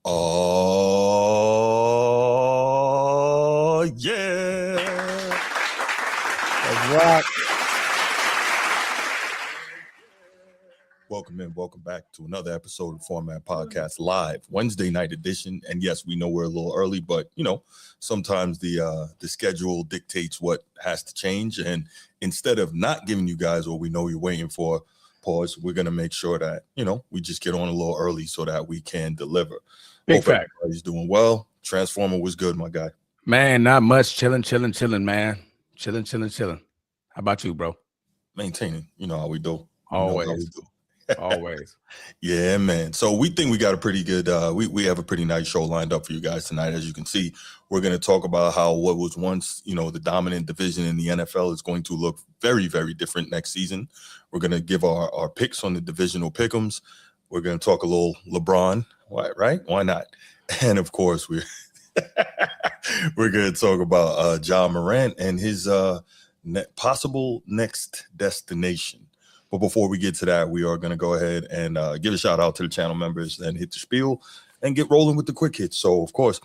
Oh, yeah. That's right. Welcome back to another episode of the Format Podcast Live, Wednesday night edition. And yes, we know we're a little early, but sometimes the schedule dictates what has to change. And instead of not giving you guys what we know you're waiting for, pause, we're gonna make sure that we just get on a little early so that we can deliver. Big Hope fact. everybody's doing well. Transformer was good, my guy. Man, not much. Chilling, man. Chilling. How about you, bro? Maintaining. You know how we do. Always. Always. Yeah, man. So we think we got a pretty good we have a pretty nice show lined up for you guys tonight. As you can see, we're going to talk about how what was once the dominant division in the NFL is going to look very, very different next season. We're going to give our picks on the divisional pick'ems. We're going to talk a little LeBron. Why not? And of course we're going to talk about Morant and his possible next destination. But before we get to that, we are going to go ahead and give a shout out to the channel members and hit the spiel and get rolling with the quick hits. So, of course,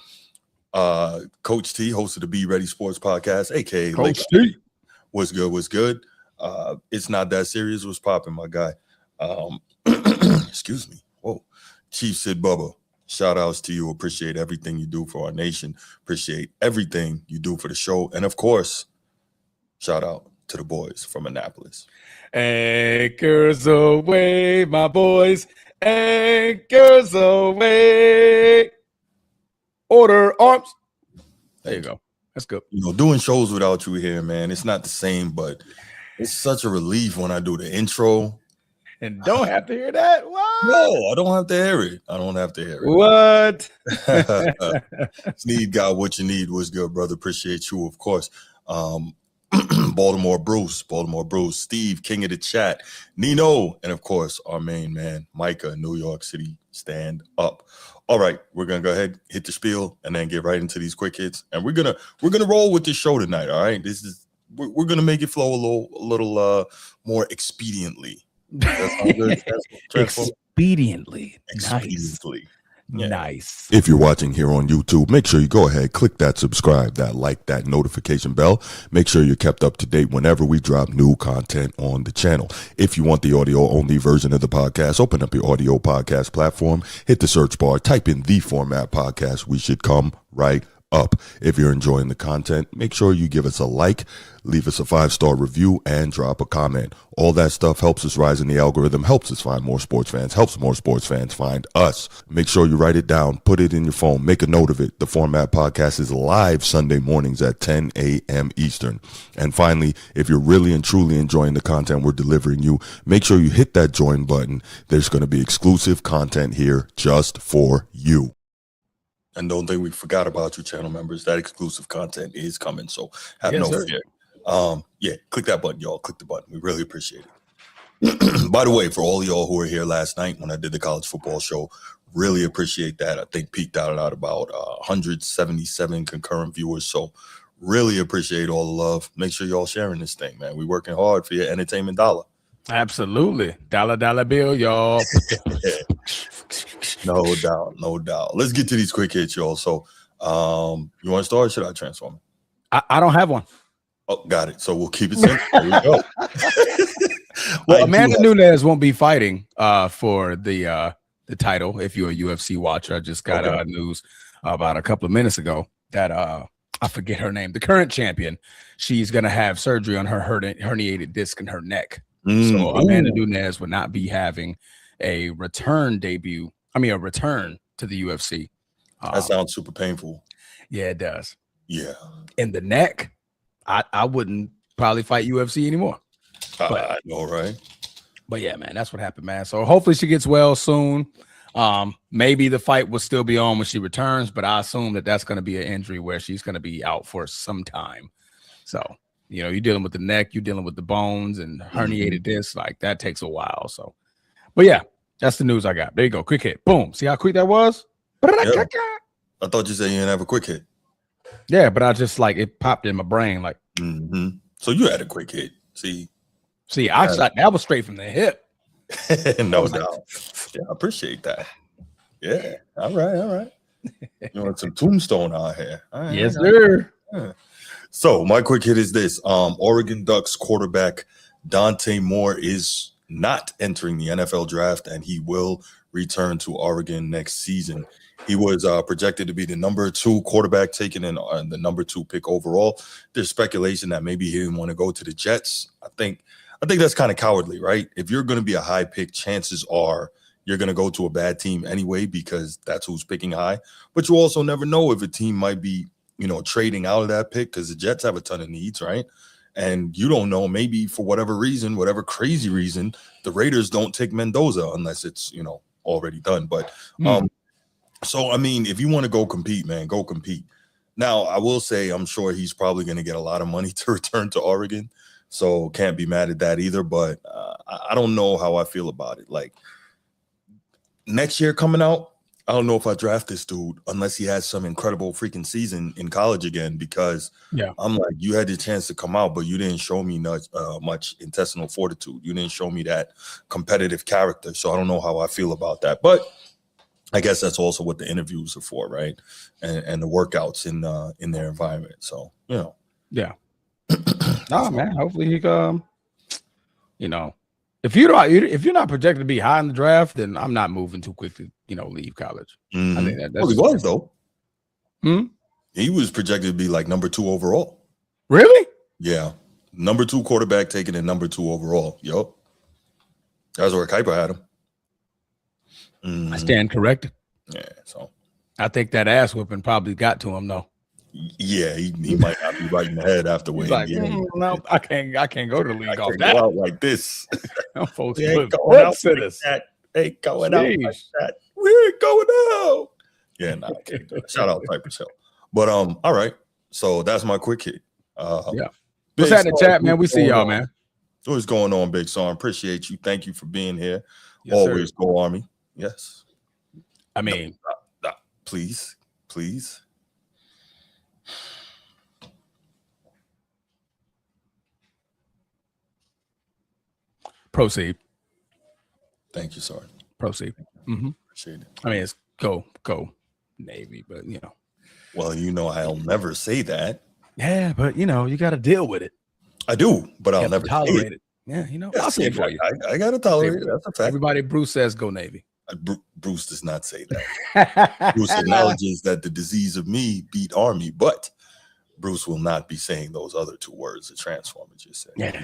Coach T, host of the Be Ready Sports Podcast, a.k.a. Coach T. What's good? It's not that serious. What's popping, my guy? Excuse me. Whoa. Chief Sid Bubba, shout outs to you. Appreciate everything you do for our nation. Appreciate everything you do for the show. And, of course, shout out to the boys from Annapolis. Anchors away, my boys. Anchors away. Order arms. There you go. That's good. Doing shows without you here, man, it's not the same, but it's such a relief when I do the intro. And don't have to hear that? What? No, I don't have to hear it. What? Sneed got what you need. What's good, brother? Appreciate you, of course. Baltimore Bruce, Steve, king of the chat, Nino, and of course our main man, Micah, New York City, stand up. All right, we're gonna go ahead, hit the spiel, and then get right into these quick hits. And we're gonna roll with this show tonight. All right, we're gonna make it flow a little more expediently. Expediently. Nice. Yeah. Nice. If you're watching here on YouTube, make sure you go ahead, click that subscribe, that like, that notification bell. Make sure you're kept up to date whenever we drop new content on the channel. If you want the audio only version of the podcast, open up your audio podcast platform, hit the search bar, type in The Format Podcast. We should come right up. If you're enjoying the content, make sure you give us a like, leave us a 5-star review, and drop a comment. All that stuff helps us rise in the algorithm, helps us find more sports fans, helps more sports fans find us. Make sure you write it down, put it in your phone, make a note of it. The Format Podcast is live Sunday mornings at 10 a.m. Eastern. And finally, if you're really and truly enjoying the content we're delivering you, make sure you hit that join button. There's going to be exclusive content here just for you. And don't think we forgot about you, channel members. That exclusive content is coming, so have no fear. Click that button, y'all. Click the button. We really appreciate it. By the way, for all y'all who were here last night when I did the college football show, really appreciate that. I think peaked out at about 177 concurrent viewers, so really appreciate all the love. Make sure y'all sharing this thing, man. We working hard for your entertainment dollar. Absolutely. Dollar bill, y'all. No doubt. Let's get to these quick hits, y'all. So you want to start or should I transform? I don't have one. Oh, got it. So we'll keep it simple. There we go. Well, Amanda Nunes won't be fighting for the title. If you're a UFC watcher, I just got news about a couple of minutes ago that I forget her name, the current champion. She's going to have surgery on her herniated disc in her neck. So Amanda Nunes would not be having a return to the UFC. That sounds super painful. Yeah, it does. Yeah. In the neck, I wouldn't probably fight UFC anymore. I know, right? But yeah, man, that's what happened, man. So hopefully she gets well soon. Maybe the fight will still be on when she returns, but I assume that that's going to be an injury where she's going to be out for some time. So, you're dealing with the neck, you're dealing with the bones and herniated discs, like that takes a while. So, but yeah, that's the news I got. There you go. Quick hit. Boom. See how quick that was? Yeah. I thought you said you didn't have a quick hit. Yeah, but I just it popped in my brain. So you had a quick hit. See, I shot that was straight from the hip. No doubt. Yeah, I appreciate that. Yeah. All right. You want some tombstone out here? All right, yes, sir. Yeah. So my quick hit is this: Oregon Ducks quarterback Dante Moore is not entering the NFL draft, and he will return to Oregon next season. He was projected to be the number 2 quarterback taken in the number 2 pick overall. There's speculation that maybe he didn't want to go to the Jets. I think that's kind of cowardly, right? If you're going to be a high pick, chances are you're going to go to a bad team anyway because that's who's picking high. But you also never know if a team might be, trading out of that pick because the Jets have a ton of needs, right? And you don't know, maybe for whatever reason, whatever crazy reason, the Raiders don't take Mendoza unless it's, already done. But so, I mean, if you want to go compete, man, go compete. Now, I will say I'm sure he's probably going to get a lot of money to return to Oregon. So can't be mad at that either. But I don't know how I feel about it. Like next year coming out, I don't know if I draft this dude unless he has some incredible freaking season in college again, because I'm like, you had the chance to come out, but you didn't show me much intestinal fortitude. You didn't show me that competitive character. So I don't know how I feel about that. But I guess that's also what the interviews are for, right? And the workouts in their environment. So, Yeah. No, man. Hopefully he if you're not projected to be high in the draft, then I'm not moving too quick to leave college. Mm-hmm. I think that's he was though. He was projected to be like number 2 overall. Really? Yeah, number 2 quarterback taken in number 2 overall. Yup, that's where Kuiper had him. I stand corrected. Yeah, so I think that ass whipping probably got to him though. Yeah, he might not be right in the head after Wayne. Like, no, I can't go to the league off that. Go out like this. Folks, ain't going out like that. Ain't going out like that. We ain't going out. Yeah, nah, I can't do it. Shout out Cypress Hill. But all right. So that's my quick hit. Yeah. What's that in the chat, man? We see y'all, man. What's going on, Big Son? Appreciate you. Thank you for being here. Yes, always sir. Go Army. Yes. I mean, no, please. Proceed. Thank you, sir. Proceed. Appreciate it. I mean, it's go Navy, but Well, I'll never say that. Yeah, but you got to deal with it. I do, but I'll never tolerate it. Yeah, I'll say it for you. I gotta tolerate it. That's a fact. Everybody, Bruce says go Navy. Bruce does not say that. Bruce acknowledges that the disease of me beat Army, but Bruce will not be saying those other 2 words that Transformer just said. Yeah,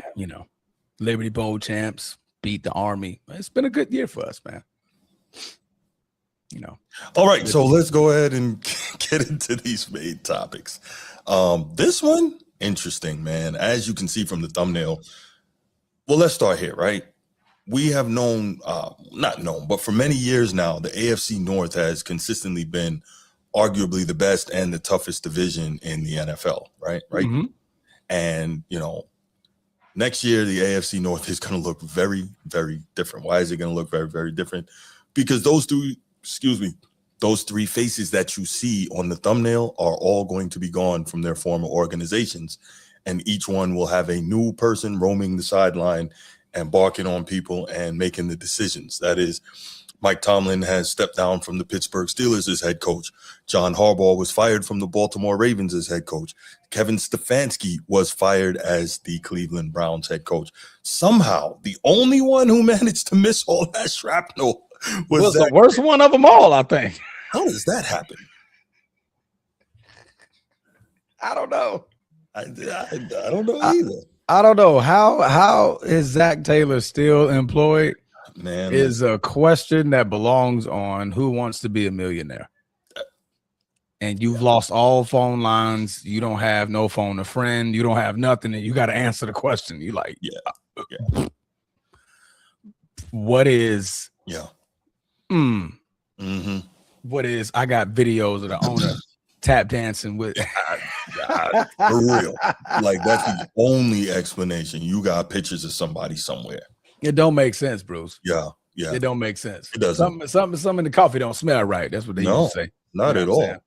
Liberty Bowl champs beat the Army. It's been a good year for us, man. All right, so let's go ahead and get into these main topics. This one, interesting, man. As you can see from the thumbnail. Well, let's start here, right? We have but for many years now, the AFC North has consistently been arguably the best and the toughest division in the NFL, right? Mm-hmm. And, next year, the AFC North is going to look very, very different. Why is it going to look very, very different? Because those 3 faces that you see on the thumbnail are all going to be gone from their former organizations. And each one will have a new person roaming the sideline and barking on people and making the decisions. That is, Mike Tomlin has stepped down from the Pittsburgh Steelers as head coach. John Harbaugh was fired from the Baltimore Ravens as head coach. Kevin Stefanski was fired as the Cleveland Browns head coach. Somehow, the only one who managed to miss all that shrapnel was the worst one of them all, I think. How does that happen? I don't know. I don't know either. I don't know how is Zach Taylor still employed. Man, is a question that belongs on Who Wants to Be a Millionaire. And you've lost all phone lines. You don't have no phone a friend. You don't have nothing, and you got to answer the question. You like, what is? Yeah. What is? I got videos of the owner tap dancing with. For real, like that's the only explanation. You got pictures of somebody somewhere. It don't make sense, Bruce. Yeah. It don't make sense. It doesn't. Something in the coffee don't smell right. That's what they used to say. Not at all.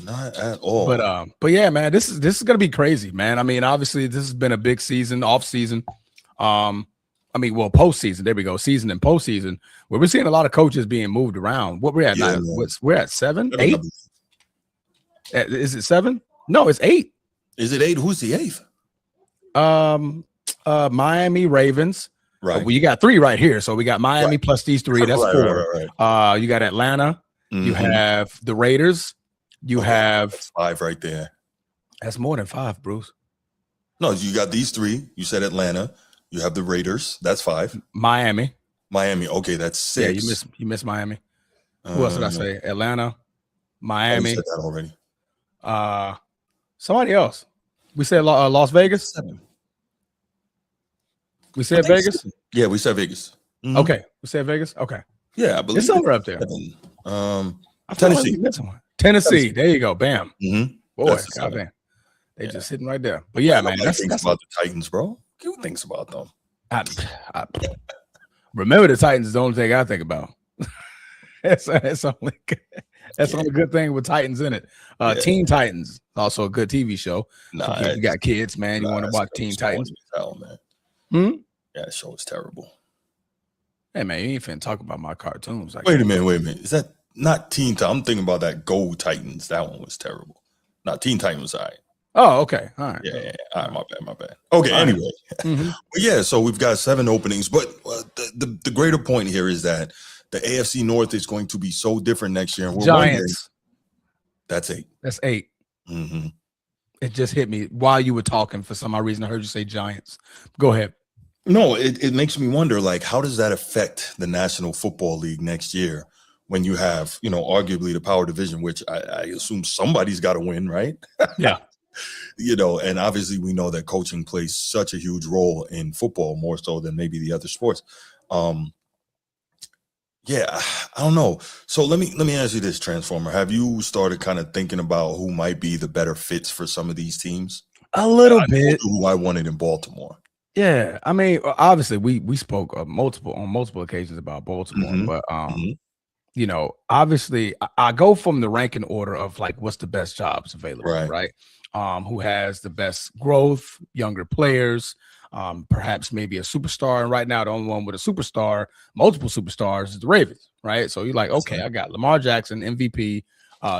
Not at all. But yeah, man, this is gonna be crazy, man. I mean, obviously, this has been a big season, off season. postseason. There we go. Season and postseason, where we're seeing a lot of coaches being moved around. What we're at now? We're at 7, 8. Is it 7? No, it's 8. Is it 8? Who's the 8th? Miami Ravens. Right. Well, you got 3 right here. So we got Miami plus these 3. That's 4. Right. You got Atlanta. You have the Raiders. You have 5 right there. That's more than 5, Bruce. No, you got these 3. You said Atlanta. You have the Raiders. That's 5. Miami. Okay, that's 6. Yeah, you missed Miami. Who else did I say? Atlanta, Miami. You said that already. Somebody else. We said Las Vegas. 7. We said Vegas. 7. Yeah, we said Vegas. Okay, we said Vegas. Okay. Yeah, I believe it's somewhere up there. Tennessee. Tennessee. There you go. Bam. Boy, goddamn. They just sitting right there. But yeah, man. That's about the Titans, bro. Who thinks about them? I remember the Titans is the only thing I think about. That's only good thing with Titans in it. Teen Titans, also a good TV show. Nah, you got kids, man. You want to watch Teen Titans? Hell, man. Yeah, that show is terrible. Hey, man, you ain't finna talk about my cartoons. Wait a minute. Is that not Teen Titans? I'm thinking about that Go Titans. That one was terrible. Not Teen Titans was all right. Oh, okay. All right. Yeah. All right, my bad. Okay, all anyway. Right. Yeah, so we've got 7 openings. But the greater point here is that the AFC North is going to be so different next year. And we're Giants. That's 8. That's 8. It just hit me while you were talking. For some odd reason, I heard you say Giants. Go ahead. No, it makes me wonder, like, how does that affect the National Football League next year when you have, arguably the power division, which I assume somebody's got to win, right? Yeah. And obviously we know that coaching plays such a huge role in football, more so than maybe the other sports. Yeah, I don't know. So let me ask you this, Transformer. Have you started kind of thinking about who might be the better fits for some of these teams? A little bit. Who I wanted in Baltimore. Yeah, I mean, obviously we spoke on multiple occasions about Baltimore, but obviously I go from the ranking order of like what's the best jobs available, right? Who has the best growth, younger players, perhaps maybe a superstar. And right now, the only one with a superstar, multiple superstars, is the Ravens, right? So you're like, okay, I got Lamar Jackson, MVP,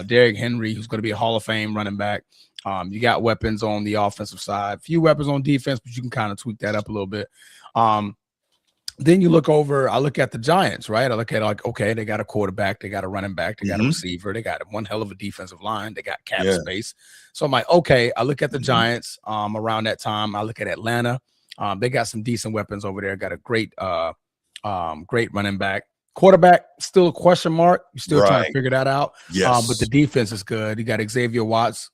Derrick Henry, who's going to be a Hall of Fame running back. You got weapons on the offensive side, few weapons on defense, but you can kind of tweak that up a little bit. Then you look over, I look at the Giants, right? I look at like, okay, they got a quarterback, they got a running back, they got a receiver, they got one hell of a defensive line, they got cap space. So I'm like, okay, I look at the Giants around that time. I look at Atlanta. They got some decent weapons over there, got a great running back. Quarterback, still a question mark. You're still trying to figure that out. Yes. But the defense is good. You got Xavier Watts.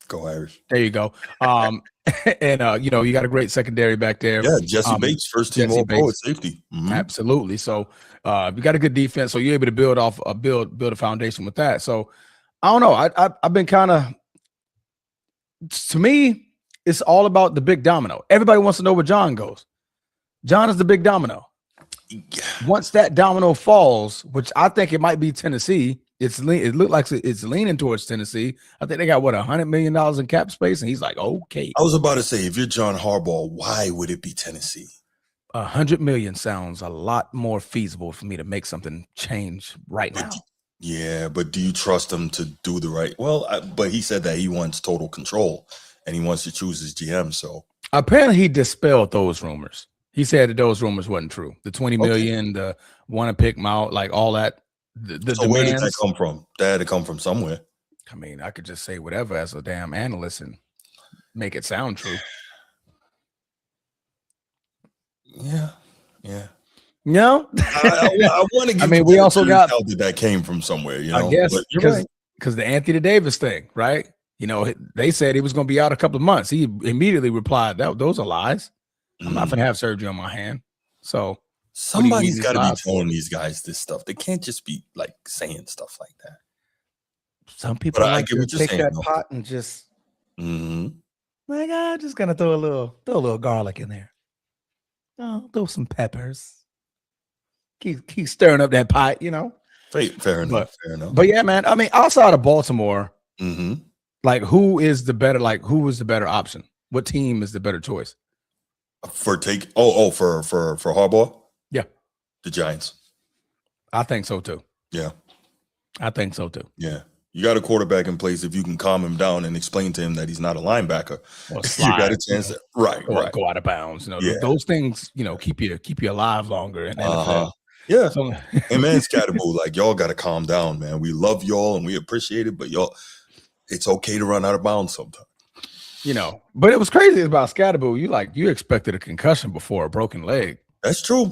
Go Irish. There you go. And you got a great secondary back there. Yeah, Jesse Bates, first team All-Pro at safety. Absolutely. So you got a good defense, so you're able to build a foundation with that. So I don't know. I've been kind of, to me, it's all about the big domino. Everybody wants to know where John goes. John is the big domino. Once that domino falls, which I think it might be Tennessee, it looked like it's leaning towards Tennessee. I think they got $100 million in cap space, and he's like, okay. I was about to say, if you're John Harbaugh, why would it be Tennessee? $100 million sounds a lot more feasible for me to make something change right now. Yeah, but do you trust him to do the right? Well, but he said that he wants total control, and he wants to choose his GM. So apparently, he dispelled those rumors. He said that those rumors wasn't true. The 20 million, the want to pick him out, like all that. So where did that come from? That had to come from somewhere. I mean, I could just say whatever as a damn analyst and make it sound true. Yeah. No, I want to give. I mean, we also got that came from somewhere. I guess because the Anthony Davis thing, right? They said he was going to be out a couple of months. He immediately replied, "Those are lies. I'm not going to have surgery on my hand." So somebody's got to be telling these guys this stuff. They can't just be like saying stuff like that. Some people like to take that pot and just like, I'm just gonna throw a little garlic in there. Oh, throw some peppers. Keep stirring up that pot, Fair enough. But yeah, man. I mean, outside of Baltimore, like who is the better option? What team is the better choice? For Harbaugh? Yeah. The Giants. I think so too. Yeah. I think so too. Yeah. You got a quarterback in place. If you can calm him down and explain to him that he's not a linebacker, or slide, you got a chance. Right. Go out of bounds. Those things, keep you alive longer in NFL. Yeah. So, and man, Scatterboo, like y'all got to calm down, man. We love y'all and we appreciate it, but y'all, it's okay to run out of bounds sometimes. But it was crazy about Scatterboo. You expected a concussion before a broken leg. That's true.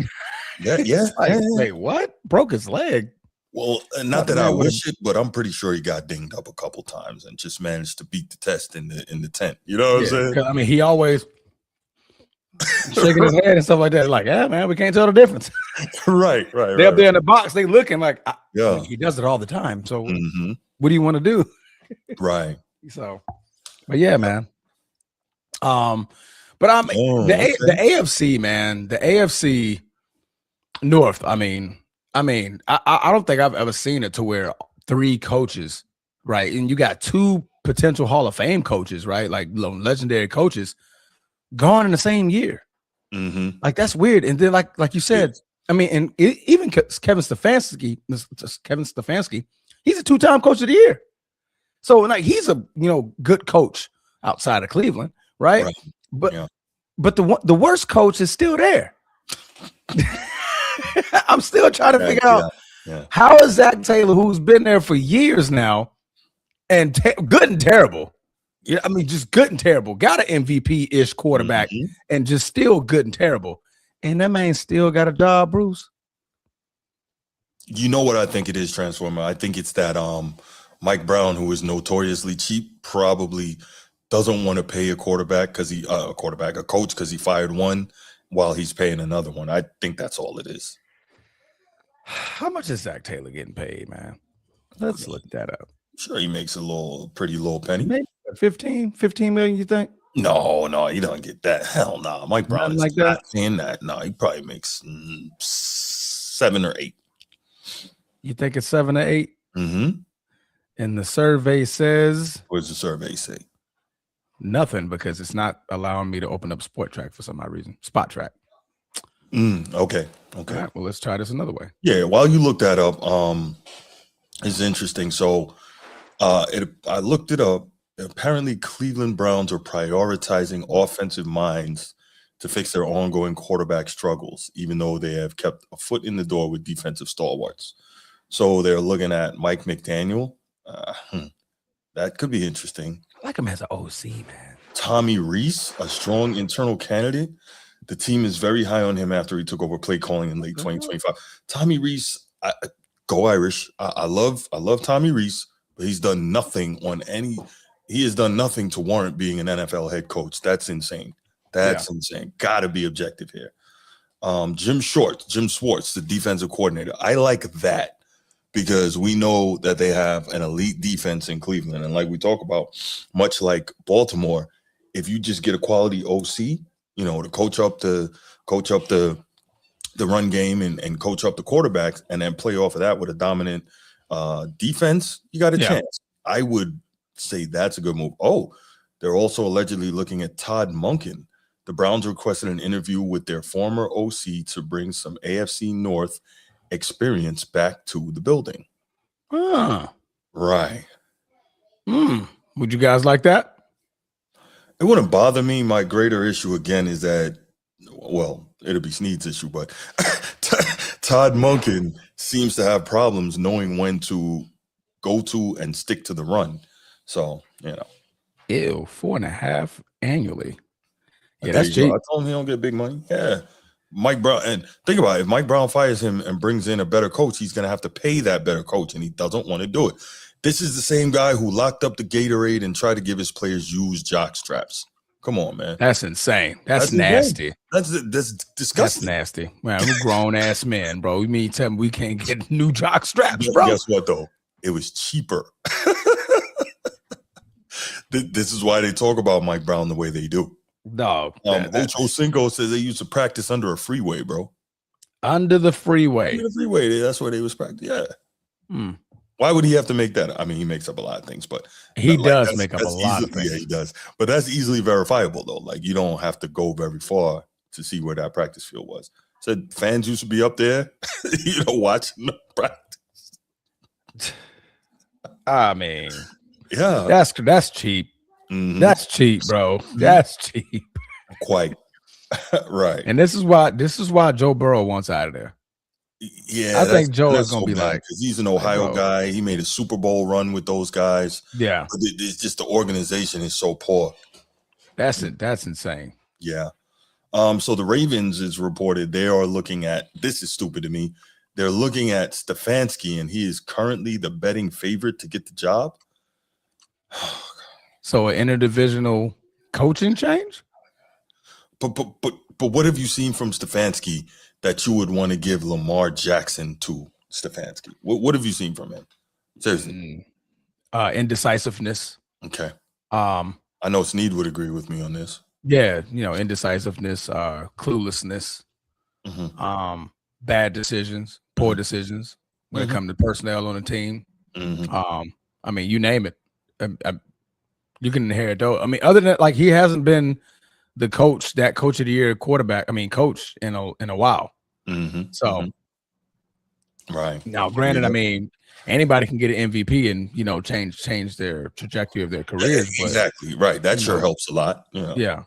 Yeah. Wait, what? Broke his leg? Well, not that I wish it, but I'm pretty sure he got dinged up a couple times and just managed to beat the test in the tent. You know what I'm saying? I mean, he always shaking his head and stuff like that. Like, yeah, man, we can't tell the difference. Right. They're up there in the box. They looking like, yeah, he does it all the time. So what do you want to do? Right. So, but yeah, man. But the AFC, man, the AFC North. I mean, I don't think I've ever seen it to where 3 coaches, right? And you got 2 potential Hall of Fame coaches, right? Like legendary coaches gone in the same year. Like that's weird. And then like you said, I mean, and even Kevin Stefanski, he's a 2-time coach of the year. So like he's a good coach outside of Cleveland, right? But the worst coach is still there. I'm still trying to figure out how is Zach Taylor, who's been there for years now, and good and terrible. Yeah, I mean, just good and terrible. Got an MVP-ish quarterback, and just still good and terrible. And that man still got a job, Bruce. You know what I think it is, Transformer? I think it's that Mike Brown, who is notoriously cheap, probably doesn't want to pay a quarterback because a coach because he fired one while he's paying another one. I think that's all it is. How much is Zach Taylor getting paid, man? Let's look that up. Sure, he makes pretty little penny. Maybe 15 million, you think? No, he don't get that. Hell no. Mike Brown is not saying that. No, he probably makes 7 or 8. You think it's 7 or 8? Mm-hmm. And the survey says? What does the survey say? Nothing, because it's not allowing me to open up Spot Track for some odd reason. Spot Track. Okay. All right, well, let's try this another way. Yeah, while you look that up, it's interesting. So I looked it up. Apparently, Cleveland Browns are prioritizing offensive minds to fix their ongoing quarterback struggles, even though they have kept a foot in the door with defensive stalwarts. So they're looking at Mike McDaniel. That could be interesting. I like him as an OC, man. Tommy Rees, a strong internal candidate. The team is very high on him after he took over play calling in late 2025. Tommy Rees, go Irish. I love Tommy Rees, but he's done nothing he has done nothing to warrant being an NFL head coach. That's insane. Insane. Gotta be objective here. Jim Schwartz, the defensive coordinator. I like that because we know that they have an elite defense in Cleveland. And like we talk about, much like Baltimore, if you just get a quality OC, to coach up the run game and coach up the quarterbacks and then play off of that with a dominant defense, you got a chance. I would say that's a good move. Oh, they're also allegedly looking at Todd Monken. The Browns requested an interview with their former OC to bring some AFC North experience back to the building. Right. Would you guys like that? It wouldn't bother me. My greater issue again is that, well, it'll be Snead's issue, but Todd Monken seems to have problems knowing when to go to and stick to the run. So, Ew, 4.5 annually. Yeah, that's cheap. I told him he don't get big money. Yeah. Mike Brown, and think about it, if Mike Brown fires him and brings in a better coach, he's going to have to pay that better coach, and he doesn't want to do it. This is the same guy who locked up the Gatorade and tried to give his players used jock straps. Come on, man. That's insane. That's nasty. That's disgusting. That's nasty. Man, we're grown-ass men, bro. You mean tell me we can't get new jock straps, bro? Guess what, though? It was cheaper. This is why they talk about Mike Brown the way they do. No. Ocho Cinco says they used to practice under a freeway, bro. Under the freeway. Under the freeway. That's where they was practicing. Yeah. Why would he have to make that? I mean, he makes up a lot of things, but he does make up a lot of things. Yeah, he does. But that's easily verifiable, though. Like, you don't have to go very far to see where that practice field was. Said fans used to be up there, watching the practice. I mean, yeah, that's cheap. Mm-hmm. That's cheap, bro. That's cheap. Quite right. And this is why Joe Burrow wants out of there. Yeah, I think Joe is going to be like, because he's an Ohio guy. He made a Super Bowl run with those guys. Yeah, but it's just the organization is so poor. That's insane. Yeah. So the Ravens is reported they are looking at, this is stupid to me. They're looking at Stefanski, and he is currently the betting favorite to get the job. So an interdivisional coaching change? But what have you seen from Stefanski that you would want to give Lamar Jackson to Stefanski? What have you seen from him? Seriously. Indecisiveness. Okay. I know Sneed would agree with me on this. Yeah, indecisiveness, cluelessness, bad decisions, poor decisions when it comes to personnel on the team. I mean, you name it. You can inherit those. I mean, other than like he hasn't been the coach of the year quarterback. I mean, coach in a while. So, right now, granted, I mean, anybody can get an MVP and change their trajectory of their careers. But, exactly right. That sure helps a lot. Yeah.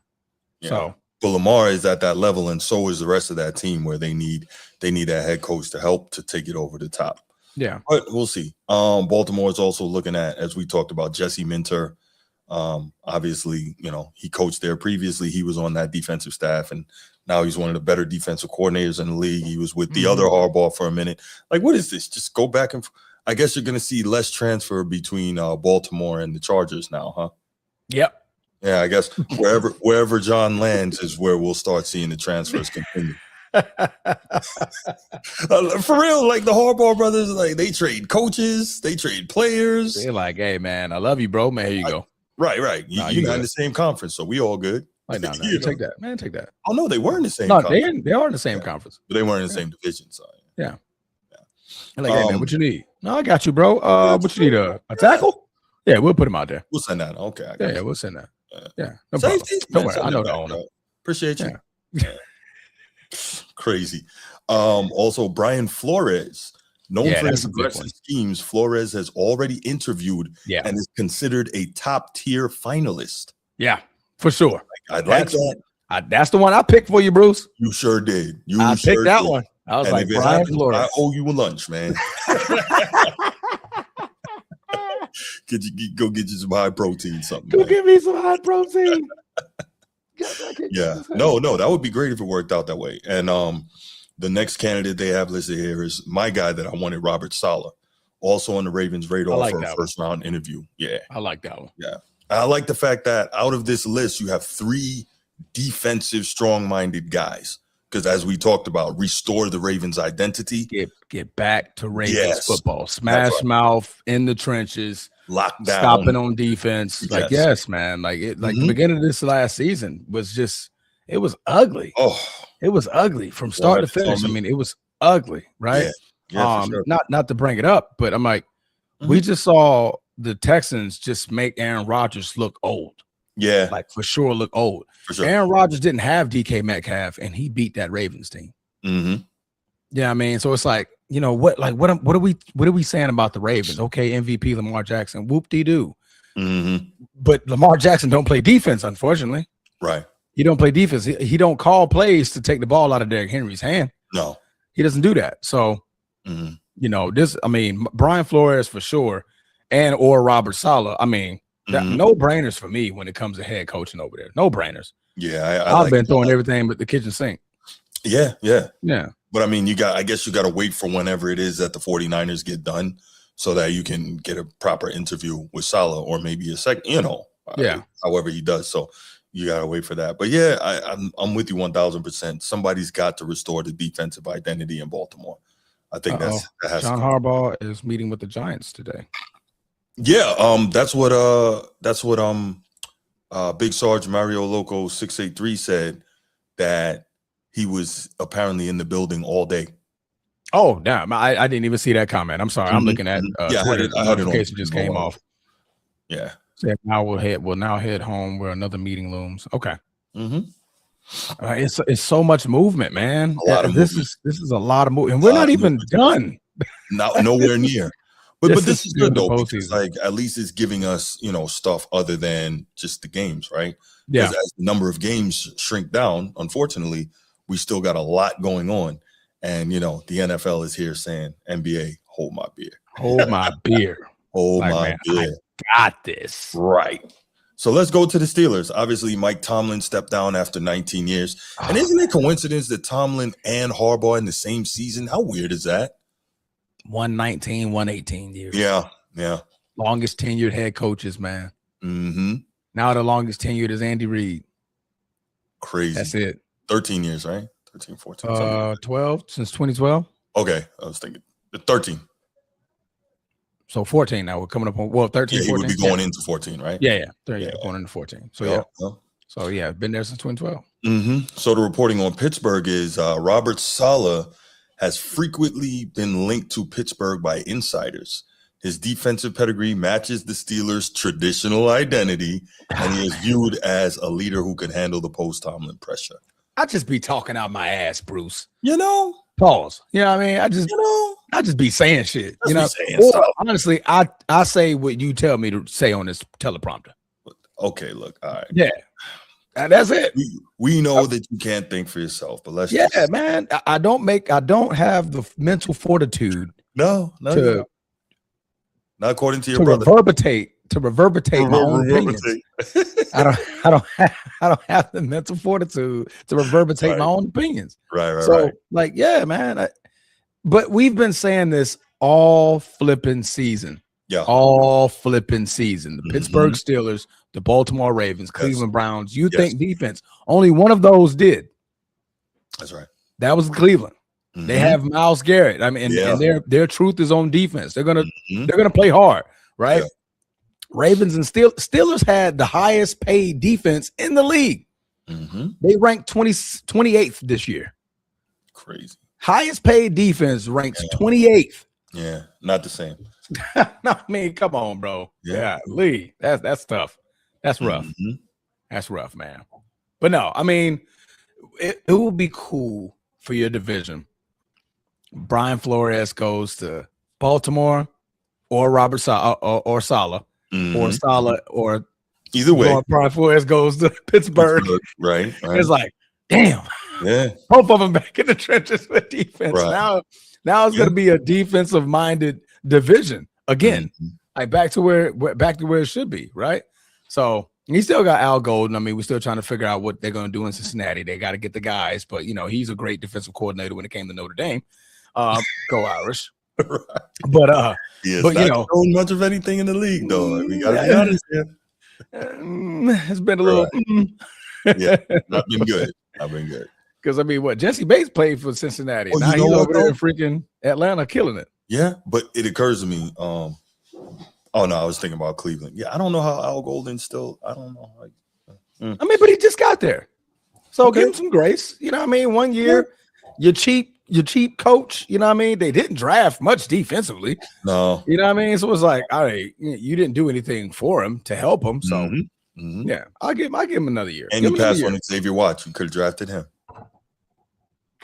So, but Lamar is at that level, and so is the rest of that team, where they need that head coach to help to take it over the top. Yeah, but we'll see. Baltimore is also looking at, as we talked about, Jesse Minter. Obviously, he coached there previously. He was on that defensive staff, and now he's one of the better defensive coordinators in the league. He was with the other Harbaugh for a minute. Like, what is this? Just go back and I guess you're going to see less transfer between Baltimore and the Chargers now, huh? Yep. Yeah, I guess wherever John lands is where we'll start seeing the transfers continue. For real, like the Harbaugh brothers, like they trade coaches, they trade players. They're like, hey man, I love you, bro. Man, here you go. Right. You're not in the same conference, so we all good. Like, no, take that, man. Take that. Oh no, they were in the same. No, conference. They are in the same conference, but they weren't in the same division. So yeah. Like, hey man, what you need? No, I got you, bro. What you need? A tackle? Yeah, we'll put him out there. We'll send that. Okay. Yeah, we'll send that. Yeah, no problem. Don't worry, I know the owner. Appreciate you. Yeah. Crazy. Also, Brian Flores, known for his aggressive schemes, Flores has already interviewed and is considered a top-tier finalist. Yeah, for sure. I'd like that. That's the one I picked for you, Bruce. You sure did. I picked that one. I was like, Brian Flores. I owe you a lunch, man. Go get you some high protein something. Go give me some high protein. Yeah. No, that would be great if it worked out that way. And the next candidate they have listed here is my guy that I wanted, Robert Saleh, also on the Ravens radar for a first round interview. Yeah. I like that one. Yeah. I like the fact that out of this list, you have 3 defensive, strong-minded guys. Because as we talked about, restore the Ravens' identity. Get back to Ravens football. Smash mouth in the trenches. Lockdown. Stopping on defense. Yes. Like, yes, man. Like the beginning of this last season was just, it was ugly. Oh, it was ugly from start to finish. I mean, it was ugly, right? Yeah, for sure. Not to bring it up, but I'm like, we just saw the Texans just make Aaron Rodgers look old. Yeah. Like for sure look old. For sure. Aaron Rodgers didn't have DK Metcalf and he beat that Ravens team. Yeah, I mean, so it's like, what are we saying about the Ravens? Okay, MVP Lamar Jackson, whoop-de-doo. But Lamar Jackson don't play defense, unfortunately. Right. He don't play defense. He don't call plays to take the ball out of Derrick Henry's hand. No. He doesn't do that. So, Brian Flores for sure or Robert Saleh. I mean, no brainers for me when it comes to head coaching over there. No brainers. Yeah, I've been throwing everything but the kitchen sink. Yeah. But I mean, I guess you got to wait for whenever it is that the 49ers get done so that you can get a proper interview with Saleh or maybe a second, however he does. So you got to wait for that. But yeah, I'm with you 1000%. Somebody's got to restore the defensive identity in Baltimore. I think that has John Harbaugh is meeting with the Giants today. Yeah, that's what Big Sarge Mario Loco 683 said, that he was apparently in the building all day. Oh, damn. I didn't even see that comment. I'm sorry. I'm looking at Twitter. The notification just came off. Yeah. Said we'll now head home where another meeting looms. Okay. It's so much movement, man. A lot of this movement. is a lot of movement, and we're not even done. Nowhere near. But this is good though, because season. like at least it's giving us, stuff other than just the games, right? Yeah. Because as the number of games shrink down, unfortunately, we still got a lot going on. And the NFL is here saying, NBA, hold my beer. Hold my beer. Hold my beer. I got this. Right. So let's go to the Steelers. Obviously, Mike Tomlin stepped down after 19 years. And isn't it a coincidence that Tomlin and Harbaugh in the same season? How weird is that? 119, 118 years. Yeah. Longest tenured head coaches, man. Mm-hmm. Now the longest tenured is Andy Reid. Crazy. That's it. 13 years, right? 13, 14. 12 since 2012. Okay. I was thinking 13. So 14 now. We're coming up on 13, 14. He would be going into 14, right? Yeah. Going into 14. So yeah. So yeah, been there since 2012. Mm-hmm. So the reporting on Pittsburgh is Robert Saleh has frequently been linked to Pittsburgh by insiders. His defensive pedigree matches the Steelers' traditional identity, and he is viewed as a leader who can handle the post-Tomlin pressure. I just be talking out my ass, Bruce. Pause. You know what I mean? I just be saying shit. Honestly, I say what you tell me to say on this teleprompter. Okay, look, all right. Yeah. That's it. We know that you can't think for yourself, but let's man. I don't have the mental fortitude. No, not according to your brother. To reverberate my own opinions. I don't have the mental fortitude to reverberate my own opinions. Right. Like, yeah, man. But we've been saying this all flipping season. Yeah. All flipping season. The Pittsburgh Steelers, the Baltimore Ravens, Cleveland Browns. You think defense. Only one of those did. That's right. That was Cleveland. They have Myles Garrett. I mean, and their truth is on defense. They're gonna play hard, right? Yeah. Ravens and Steelers had the highest paid defense in the league. They ranked 28th this year. Crazy. Highest paid defense ranks 28th. Yeah, not the same. No, I mean, come on, bro. Yeah, Lee, that's tough. That's rough. That's rough, man. But no, I mean, it would be cool for your division. Brian Flores goes to Baltimore, or Robert Saleh, or Saleh, or Saleh, or either way. Brian Flores goes to Pittsburgh. Right. It's like, damn. Yeah. Both of them back in the trenches with defense. Right. Now it's going to be a defensive-minded division again. Like back to where it should be, right? So he still got Al Golden. I mean, we're still trying to figure out what they're going to do in Cincinnati. They got to get the guys, but he's a great defensive coordinator when it came to Notre Dame. Go Irish. Right. But doing much of anything in the league, though. We got to be honest here. It's been a little. Not been good. Because I mean, Jesse Bates played for Cincinnati. Now he's over there in freaking Atlanta, killing it. Yeah, but it occurs to me. I was thinking about Cleveland. Yeah, I don't know how Al Golden still. I don't know. I mean, but he just got there, so give him some grace. You know what I mean? 1 year, you're cheap coach. You know what I mean? They didn't draft much defensively. No, you know what I mean? So it's like, all right, you didn't do anything for him to help him. So yeah, I'll give him another year. And you passed on Xavier Watts. You could have drafted him.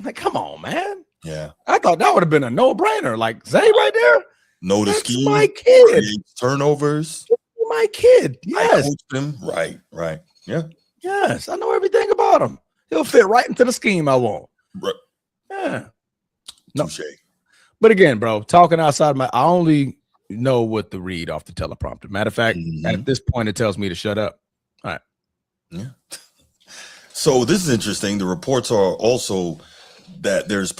Like, come on, man. Yeah. I thought that would have been a no-brainer. Like, Zay right there. Know the scheme. My kid. Turnovers. My kid. Yes. I coached him. Right. Yeah. Yes. I know everything about him. He'll fit right into the scheme I want. Right. Yeah. Touché. But again, bro, talking outside I only know what to read off the teleprompter. Matter of fact, at this point, it tells me to shut up. All right. Yeah. So this is interesting. The reports are also that there's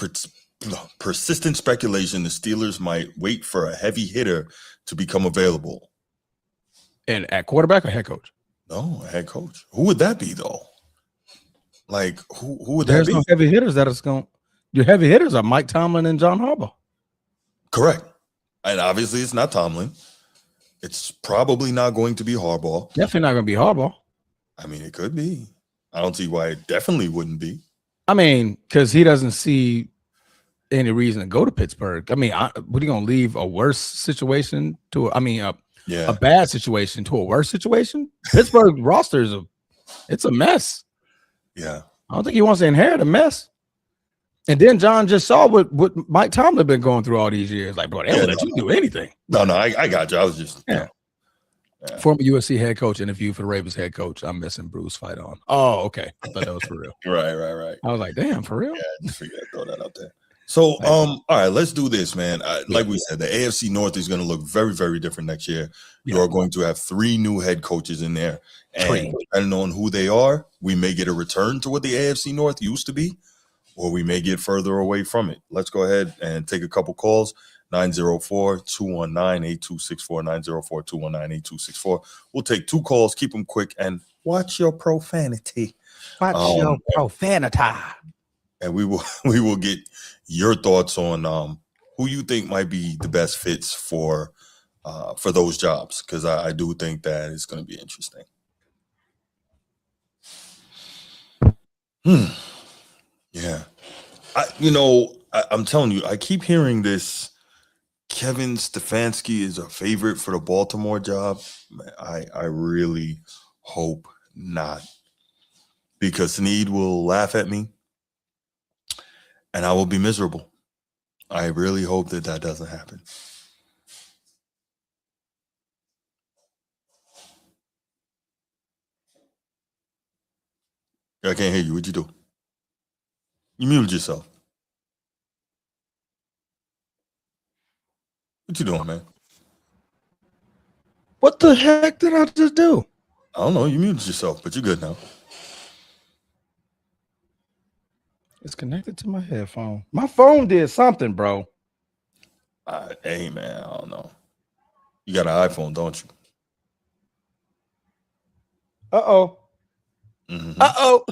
persistent speculation the Steelers might wait for a heavy hitter to become available. And at quarterback or head coach? No, head coach. Who would that be, though? Like, who would that be? There's no heavy hitters that is going. Your heavy hitters are Mike Tomlin and John Harbaugh. Correct. And obviously, it's not Tomlin. It's probably not going to be Harbaugh. Definitely not going to be Harbaugh. I mean, it could be. I don't see why it definitely wouldn't be. I mean, because he doesn't see any reason to go to Pittsburgh. I mean, what are you going to leave a worse situation to? A bad situation to a worse situation? Pittsburgh roster it's a mess. Yeah. I don't think he wants to inherit a mess. And then John just saw what Mike Tomlin been going through all these years. Like, bro, they don't let you do anything. No, I got you. I was just Former USC head coach interview for the Ravens head coach. I'm missing Bruce fight on. Oh, okay. I thought that was for real. Right. I was like, damn, for real? Yeah, just figured I'd throw that out there. So, all right, let's do this, man. Like we said, the AFC North is going to look very, very different next year. You are going to have 3 new head coaches in there. And depending on who they are, we may get a return to what the AFC North used to be, or we may get further away from it. Let's go ahead and take a couple calls. 904-219-8264, 904-219-8264. We'll take 2 calls, keep them quick, and watch your profanity. Watch your profanity. And we will get your thoughts on who you think might be the best fits for those jobs, because I do think that it's going to be interesting. Yeah. I'm telling you, I keep hearing this. Kevin Stefanski is a favorite for the Baltimore job. I really hope not, because Snead will laugh at me and I will be miserable. I really hope that doesn't happen. I can't hear you. What'd you do? You muted yourself. What you doing, man? What the heck did I just do? I don't know. You muted yourself, but you're good now. It's connected to my headphone. My phone did something, bro. Hey, man, I don't know. You got an iPhone, don't you? Uh-oh. Mm-hmm. Uh-oh.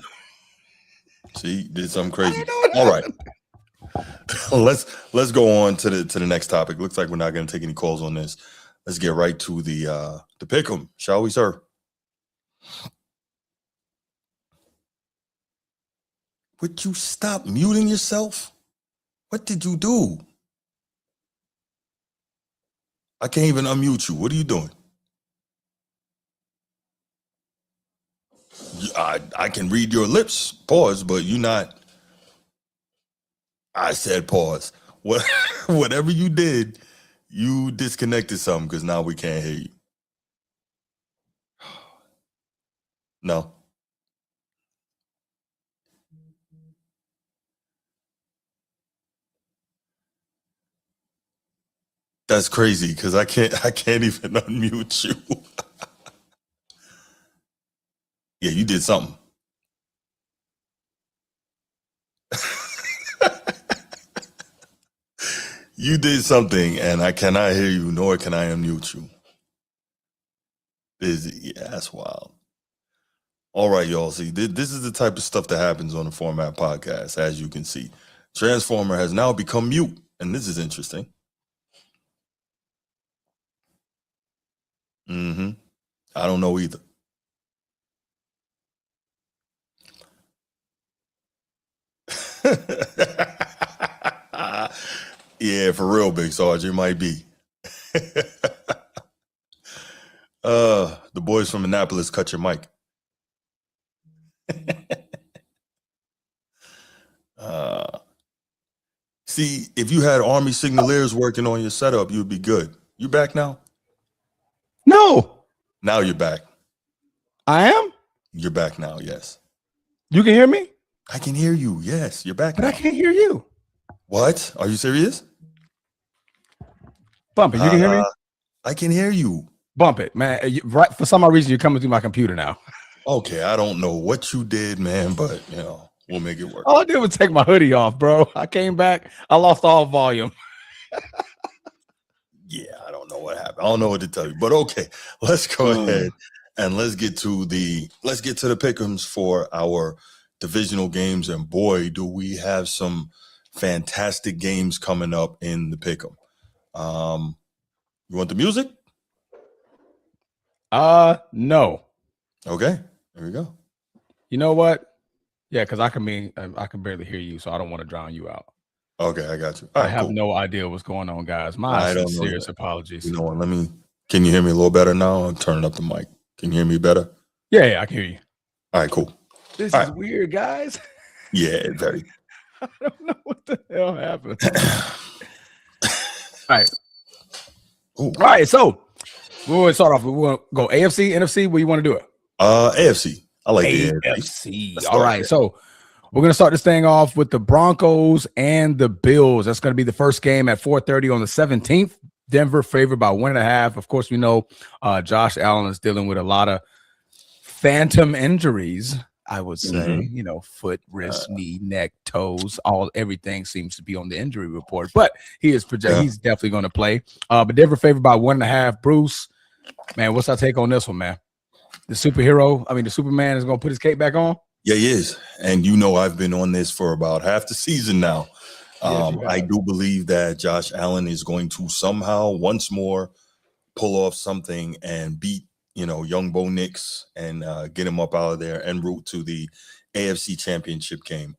See, did something crazy. All right. Let's go on to the next topic. Looks like we're not going to take any calls on this. Let's get right to the pick'em, shall we, sir? Would you stop muting yourself? What did you do? I can't even unmute you. What are you doing? I can read your lips, pause, but you're not. I said pause. Whatever you did, you disconnected something, because now we can't hear you. No. That's crazy, because I can't even unmute you. Yeah, you did something. You did something, and I cannot hear you, nor can I unmute you. Yeah, that's wild. All right, y'all. See, this is the type of stuff that happens on the Format Podcast, as you can see. Transformer has now become mute, and this is interesting. I don't know either. Yeah, for real, Big Sarge, it might be. The boys from Annapolis, cut your mic. See, if you had Army signaleers working on your setup, you'd be good. You back now? No. Now you're back. I am? You're back now, yes. You can hear me? I can hear you, yes. You're back but now. I can't hear you. What? Are you serious? Bump it. You can hear me? I can hear you. Bump it, man. Right, for some odd reason, you're coming through my computer now. Okay, I don't know what you did, man, but, we'll make it work. All I did was take my hoodie off, bro. I came back. I lost all volume. Yeah, I don't know what happened. I don't know what to tell you, but okay, let's go ahead and let's get to the pick'ems for our divisional games. And boy, do we have some fantastic games coming up in the pick'em. You want the music? No. Okay, there we go. You know what? Yeah, because I can barely hear you, so I don't want to drown you out. Okay, I got you. I have no idea what's going on, guys. My sincere apologies. You know what? Can you hear me a little better now? I'm turning up the mic. Can you hear me better? Yeah, I can hear you. All right, cool. This is weird, guys. Yeah, very. I don't know what the hell happened. All right. Ooh. All right, so we'll start off. We want to go AFC, NFC. Where you want to do it? AFC. I like the AFC. All right, so we're gonna start this thing off with the Broncos and the Bills. That's gonna be the first game at 4:30 on the 17th. Denver favored by 1.5. Of course, we know Josh Allen is dealing with a lot of phantom injuries. I would say, foot, wrist, knee, neck, toes, everything seems to be on the injury report. But he's definitely going to play. But Denver favored by 1.5. Bruce, man, what's our take on this one, man? The Superman is going to put his cape back on? Yeah, he is. And I've been on this for about half the season now. I do believe that Josh Allen is going to somehow once more pull off something and beat young Bo Nix and get him up out of there en route to the AFC Championship game.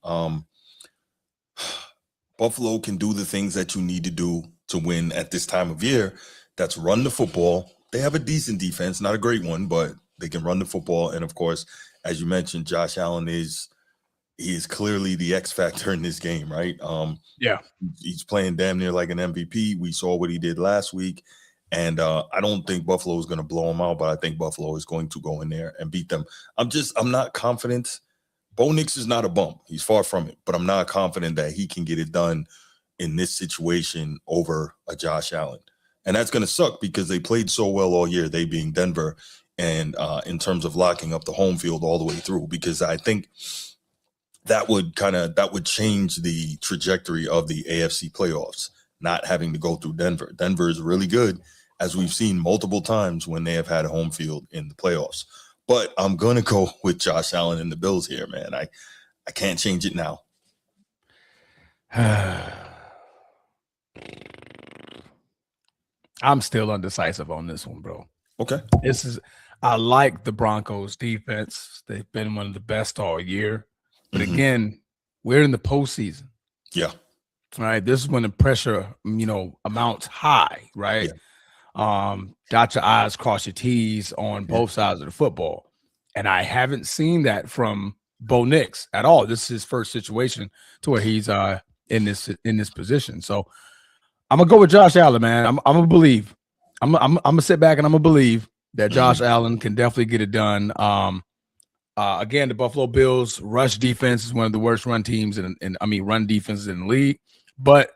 Buffalo can do the things that you need to do to win at this time of year. That's run the football. They have a decent defense, not a great one, but they can run the football. And of course, as you mentioned, Josh Allen is clearly the X factor in this game, right? He's playing damn near like an MVP. We saw what he did last week. And I don't think Buffalo is going to blow them out, but I think Buffalo is going to go in there and beat them. I'm not confident. Bo Nix is not a bump. He's far from it, but I'm not confident that he can get it done in this situation over a Josh Allen. And that's going to suck because they played so well all year, they being Denver, and in terms of locking up the home field all the way through, because I think that would change the trajectory of the AFC playoffs, not having to go through Denver. Denver is really good, as we've seen multiple times when they have had a home field in the playoffs. But I'm going to go with Josh Allen and the Bills here, man. I can't change it now. I'm still undecisive on this one, bro. Okay. I like the Broncos defense. They've been one of the best all year. But again, we're in the postseason. Yeah. All right. This is when the pressure, amounts high, right? Yeah. Dot your I's, cross your T's on both sides of the football. And I haven't seen that from Bo Nix at all. This is his first situation to where he's in this position. So I'm gonna go with Josh Allen, man. I'm gonna believe. I'm gonna sit back and I'm gonna believe that Josh Allen can definitely get it done. Again, the Buffalo Bills rush defense is one of the worst run defenses in the league. But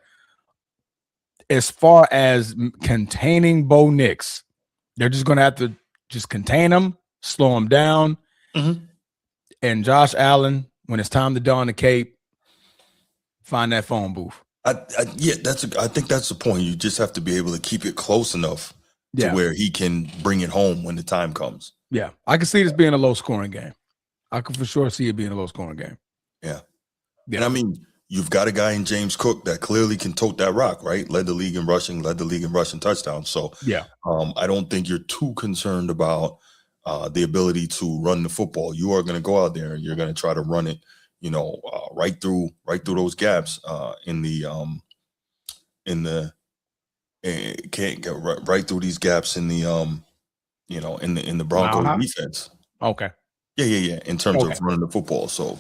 as far as containing Bo Nix, they're just going to have to just contain him, slow him down. And Josh Allen, when it's time to don the cape, find that phone booth. I think that's the point. You just have to be able to keep it close enough to where he can bring it home when the time comes. Yeah, I can see this being a low-scoring game. I can for sure see it being a low-scoring game. Yeah. And I mean, you've got a guy in James Cook that clearly can tote that rock, right? Led the league in rushing touchdowns. So I don't think you're too concerned about the ability to run the football. You are going to go out there and you're going to try to run it, right through those gaps can't get right through these gaps in the in the Broncos defense. Okay. Yeah. In terms of running the football. So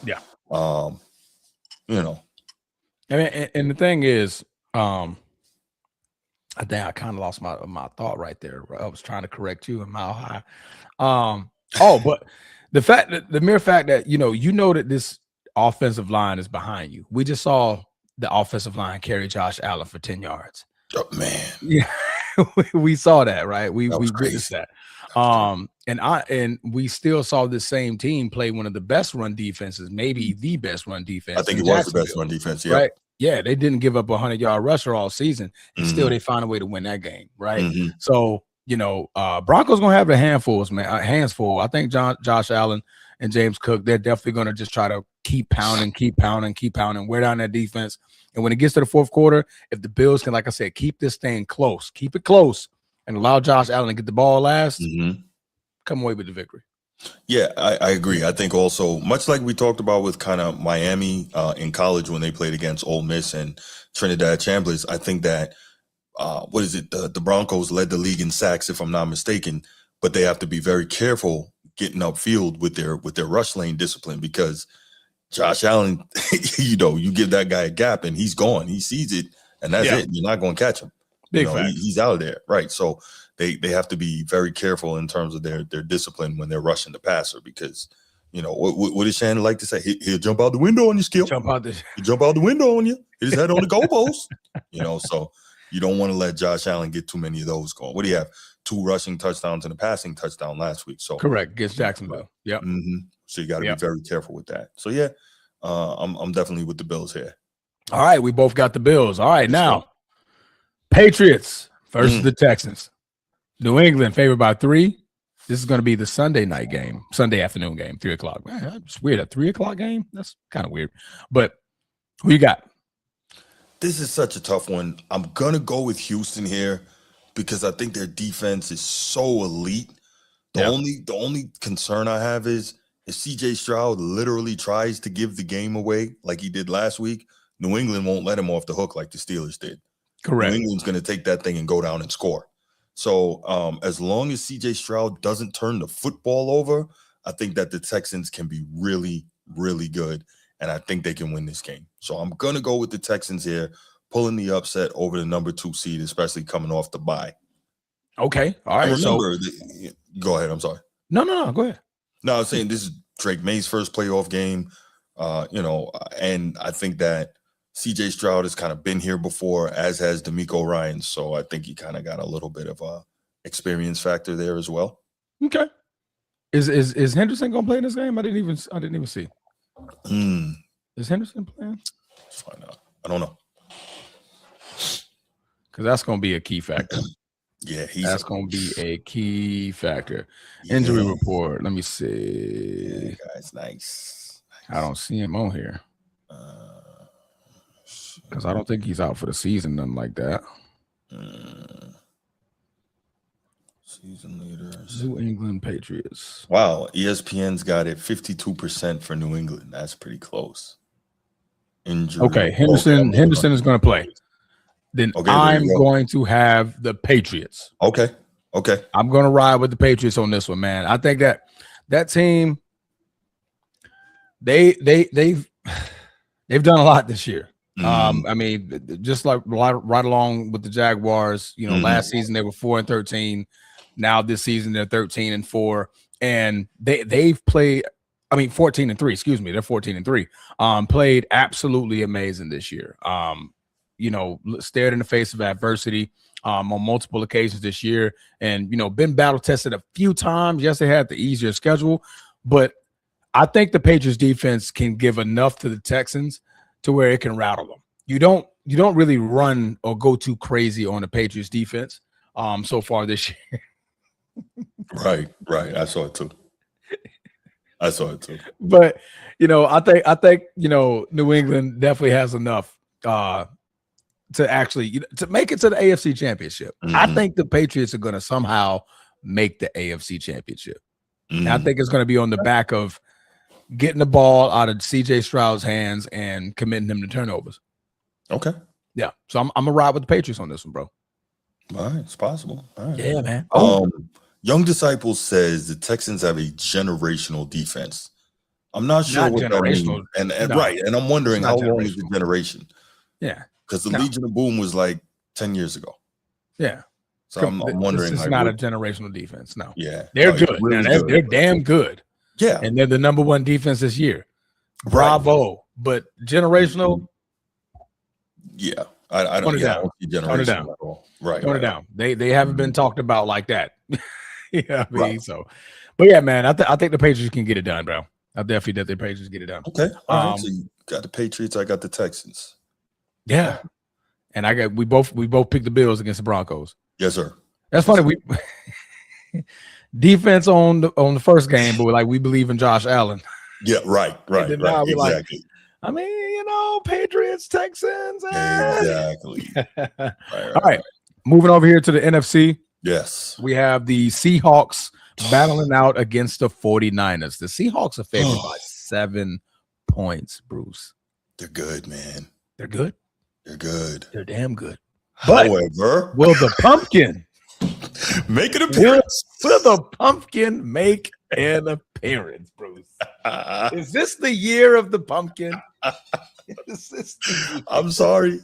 And the thing is, I think I kind of lost my thought right there. I was trying to correct you in Mile High. But the mere fact that that this offensive line is behind you. We just saw the offensive line carry Josh Allen for 10 yards. Oh man. Yeah. we saw that, right? We witnessed that. And we still saw the same team play one of the best run defenses, maybe the best run defense. I think it was the best run defense, yeah. Right? Yeah, they didn't give up a 100-yard rusher all season, and still they found a way to win that game, right? So, Broncos gonna have their hands full. I think Josh Allen and James Cook, they're definitely gonna just try to keep pounding, wear down that defense. And when it gets to the fourth quarter, if the Bills can, like I said, keep this thing close, keep it close, and allow Josh Allen to get the ball last, come away with the victory. Yeah, I agree. I think also, much like we talked about with kind of Miami in college when they played against Ole Miss and Trinidad Chambliss, I think that, the Broncos led the league in sacks, if I'm not mistaken, but they have to be very careful getting upfield with their rush lane discipline, because Josh Allen, you give that guy a gap and he's gone. He sees it and that's it. You're not going to catch him. He's out of there, right? So they have to be very careful in terms of their discipline when they're rushing the passer, because what does Shannon like to say? He'll jump out the window on you, Skill. He'll jump out the window on you. Hit his head on the goalpost. So you don't want to let Josh Allen get too many of those going. What do you have? 2 rushing touchdowns and a passing touchdown last week. So correct, against Jacksonville. Yep. So you got to be very careful with that. So yeah, I'm definitely with the Bills here. All right, we both got the Bills. All right, now Patriots versus the Texans. New England favored by 3. This is going to be the Sunday afternoon game, 3:00. Man, it's weird, a 3:00 game. That's kind of weird. But who you got? This is such a tough one. I'm gonna go with Houston here because I think their defense is so elite. The only concern I have is if CJ Stroud literally tries to give the game away like he did last week, New England won't let him off the hook like the Steelers did. Correct. New England's going to take that thing and go down and score. So as long as CJ Stroud doesn't turn the football over, I think that the Texans can be really, really good, and I think they can win this game. So I'm going to go with the Texans here, pulling the upset over the number 2 seed, especially coming off the bye. Okay. All right. Go ahead. I'm sorry. No. Go ahead. No, I was saying this is Drake May's first playoff game, and I think that CJ Stroud has kind of been here before, as has DeMeco Ryans. So I think he kind of got a little bit of a experience factor there as well. Okay. Is Henderson gonna play in this game? I didn't even see. Is Henderson playing? Let's find out. I don't know. Because that's gonna be a key factor. Yeah, that's gonna be a key factor. Injury report. Let me see. Yeah, guys, nice. I don't see him on here. Because I don't think he's out for the season, nothing like that. Season leaders. New England Patriots. Wow, ESPN's got it 52% for New England. That's pretty close. Injury. Okay, Henderson is going to play. Then I'm going to have the Patriots. Okay. I'm going to ride with the Patriots on this one, man. I think that team, they've done a lot this year. I mean, just like right along with the Jaguars, last season they were 4-13. Now this season they're 13-4, and they've played. 14-3. Excuse me, they're 14-3. Played absolutely amazing this year. Stared in the face of adversity on multiple occasions this year, and been battle tested a few times. Yes, they had the easier schedule, but I think the Patriots defense can give enough to the Texans to where it can rattle them. You don't really run or go too crazy on the Patriots defense so far this year. Right. I saw it too. But I think New England definitely has enough to actually to make it to the AFC Championship. I think the Patriots are going to somehow make the AFC Championship. And I think it's going to be on the back of getting the ball out of CJ Stroud's hands and committing him to turnovers. Okay. Yeah. So I'm gonna ride with the Patriots on this one, bro. All right, it's possible. All right. Yeah, man. Young Disciples says the Texans have a generational defense. I'm not sure what that means. And right. And I'm wondering how long is the generation? Yeah. Because the Legion of Boom was like 10 years ago. Yeah. So I'm wondering. It's not a generational defense. No. Yeah. They're good. Really they're damn good. Yeah. And they're the number 1 defense this year. Bravo. Right. But generational. Yeah. I don't see generational at all. Right. Tone it down. They haven't been talked about like that. So, but yeah, man, I think the Patriots can get it done, bro. I definitely think the Patriots get it done. Okay. All right. So you got the Patriots, I got the Texans. Yeah. And we both picked the Bills against the Broncos. Yes, sir. That's funny. We defense on the first game, but we believe in Josh Allen. Yeah, right. Exactly. Patriots, Texans. Exactly. All right. Moving over here to the NFC. Yes. We have the Seahawks battling out against the 49ers. The Seahawks are favored by 7 points, Bruce. They're good, man. They're good. They're damn good. But will the pumpkin make an appearance? Will the pumpkin make an appearance, Bruce. Is this the year of the pumpkin? I'm sorry.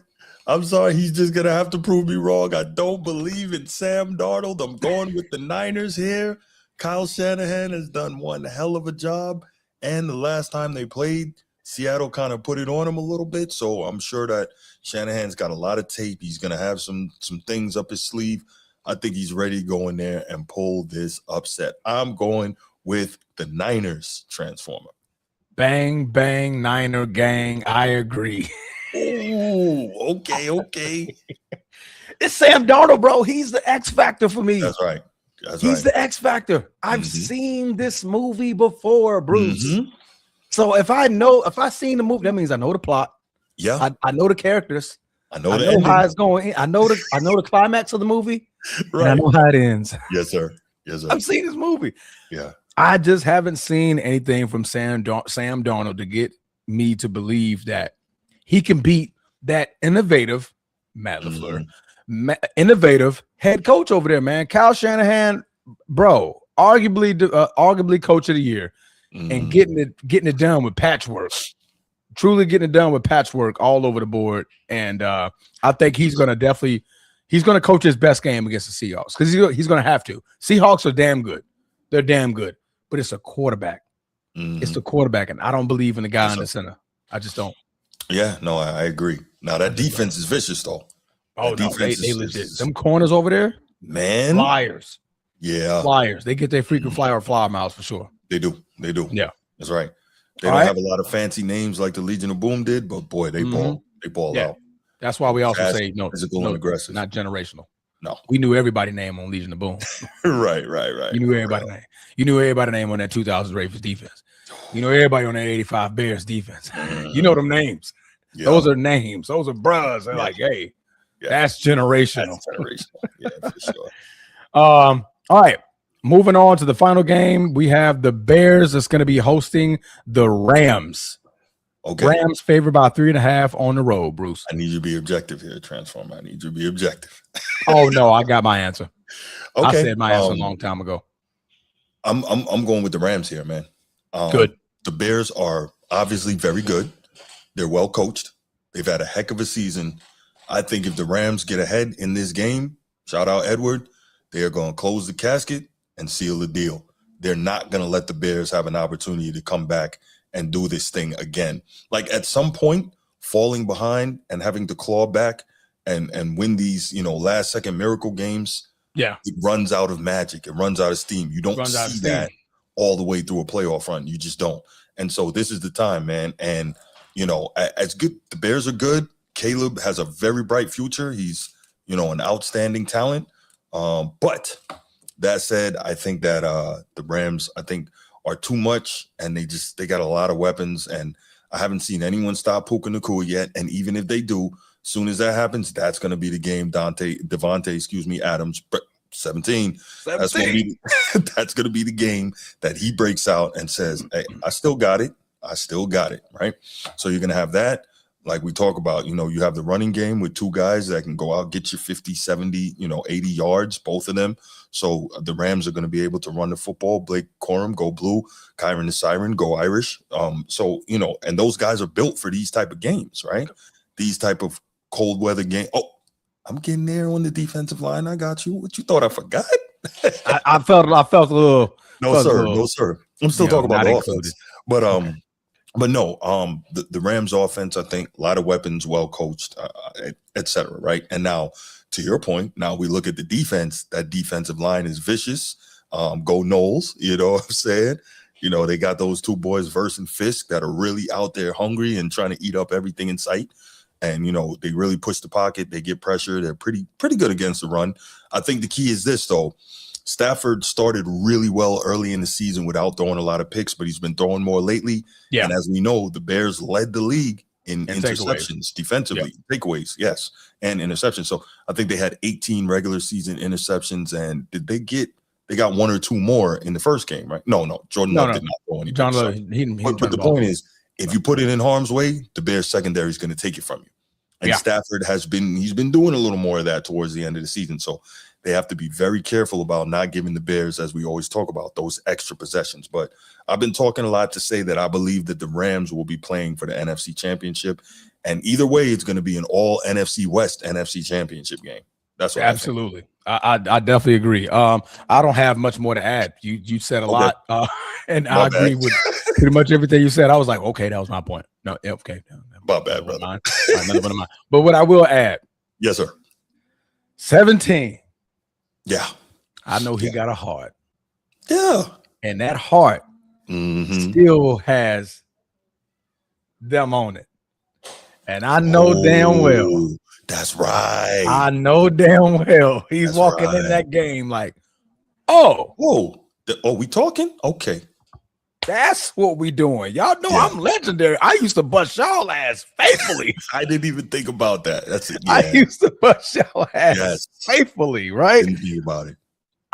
He's just going to have to prove me wrong. I don't believe in Sam Darnold. I'm going with the Niners here. Kyle Shanahan has done one hell of a job. And the last time they played, Seattle kind of put it on him a little bit. So I'm sure that Shanahan's got a lot of tape. He's going to have some things up his sleeve. I think he's ready to go in there and pull this upset. I'm going with the Niners, Transformer. Bang, bang, Niner gang. I agree. Oh, okay. It's Sam Darnold, bro. He's the X factor for me. That's right. He's the X factor. I've seen this movie before, Bruce. So if I seen the movie, that means I know the plot. Yeah. I know the characters. I know how it's going. I know the climax of the movie. Right. And I know how it ends. Yes, sir. I've seen this movie. Yeah. I just haven't seen anything from Sam Darnold to get me to believe that he can beat that innovative Matt LaFleur, innovative head coach over there, man. Kyle Shanahan, bro, arguably coach of the year, and getting it done with patchwork. Truly getting it done with patchwork all over the board. And I think he's going to coach his best game against the Seahawks because he's going to have to. Seahawks are damn good. They're damn good. But it's a quarterback. It's the quarterback. And I don't believe in the guy in the center. I just don't. Yeah, no, I agree. Now, that defense is vicious, though. Oh, no, they legit. Them corners over there, man. Flyers. Yeah. Flyers. They get their freaking flyer miles for sure. They do. Yeah. That's right. They don't have a lot of fancy names like the Legion of Boom did, but boy, they ball. They ball out. That's why we also say physical and aggressive. Not generational. No. We knew everybody's name on Legion of Boom. Right. You knew everybody's name. You knew everybody's name on that 2000 Ravens defense. You know everybody on that 85 Bears defense. You know them names. Yeah. Those are names. Those are bros. They're like, hey, that's generational. That's generational. Yeah, for sure. All right. Moving on to the final game, we have the Bears that's going to be hosting the Rams. Okay. Rams favored by 3.5 on the road, Bruce. I need you to be objective here, Transformer. I need you to be objective. Oh, no, I got my answer. Okay. I said my answer a long time ago. I'm going with the Rams here, man. Good. The Bears are obviously very good. They're well coached. They've had a heck of a season. I think if the Rams get ahead in this game, shout out Edward, they are going to close the casket and seal the deal. They're not going to let the Bears have an opportunity to come back and do this thing again. Like at some point, falling behind and having to claw back and win these, last second miracle games. Yeah. It runs out of magic. It runs out of steam. You don't see that all the way through a playoff run. You just don't. And so this is the time, man. And, as good, the Bears are good. Caleb has a very bright future. He's, an outstanding talent. But that said, I think that the Rams, are too much, and they got a lot of weapons, and I haven't seen anyone stop Puka Nacua yet. And even if they do, as soon as that happens, that's going to be the game. Devontae Adams, 17. That's going to be the game that he breaks out and says, hey, I still got it, right? So you're going to have that. Like we talk about, you have the running game with two guys that can go out, get you 50, 70, 80 yards, both of them. So the Rams are going to be able to run the football. Blake Corum, go blue. Kyron the Siren, go Irish. And those guys are built for these type of games, right? These type of cold weather game. Oh, I'm getting there on the defensive line. I got you. What you thought I forgot? I felt a little. No, sir. I'm still talking about the offense. But no, the Rams offense, I think a lot of weapons, well coached, et cetera, right? And now to your point, now we look at the defense. That defensive line is vicious. Go Knowles, you know what I'm saying? They got those two boys, Verse and Fisk, that are really out there hungry and trying to eat up everything in sight. And, they really push the pocket. They get pressure. They're pretty good against the run. I think the key is this, though. Stafford started really well early in the season without throwing a lot of picks, but he's been throwing more lately. Yeah. And as we know, the Bears led the league in interceptions defensively, takeaways, yes, and interceptions. So I think they had 18 regular season interceptions, and they got one or two more in the first game, right? No, Jordan Love did not throw any picks. But the point is, if you put it in harm's way, the Bears secondary is going to take it from you. And Stafford he's been doing a little more of that towards the end of the season. So they have to be very careful about not giving the Bears, as we always talk about, those extra possessions. But I've been talking a lot to say that I believe that the Rams will be playing for the NFC Championship. And either way, it's going to be an all NFC West NFC Championship game. That's what absolutely. I definitely agree. I don't have much more to add. You said a lot, and I agree with pretty much everything you said. I was like, okay, that was my point. No, okay, my bad, brother. All right, none of mine. But what I will add, yes, sir. 17. Yeah, I know he got a heart. Yeah, and that heart still has them on it, and I know damn well. That's right. I know damn well he's walking in that game like, oh, we talking? Okay. That's what we doing. Y'all know I'm legendary. I used to bust y'all ass faithfully. I didn't even think about that. That's it. I used to bust y'all ass faithfully, right? Didn't think about it.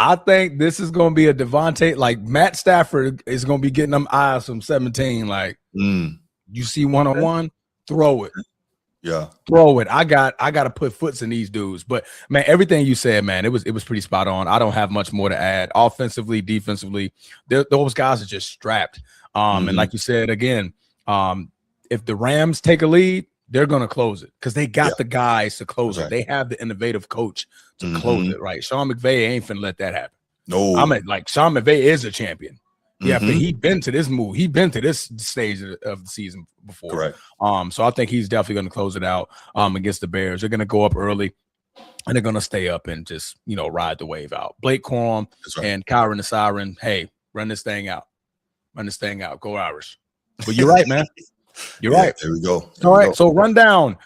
I think this is going to be a Devontae, like Matt Stafford is going to be getting them eyes from 17. Like, you see one-on-one, throw it. Yeah, throw it. I got to put foots in these dudes. But man, everything you said, man, it was pretty spot on. I don't have much more to add. Offensively, defensively, those guys are just strapped. And like you said again, if the Rams take a lead, they're gonna close it because they got the guys to close it. They have the innovative coach to close it. Right? Sean McVay ain't finna let that happen. No, like Sean McVay is a champion. Yeah, but he been to this move. He been to this stage of the season before. Correct. So I think he's definitely going to close it out against the Bears. They're going to go up early, and they're going to stay up and just ride the wave out. Blake Corum and Kyron the Siren. Hey, run this thing out. Run this thing out. Go Irish. But you're right, man. You're right. There we go. All right. So rundown.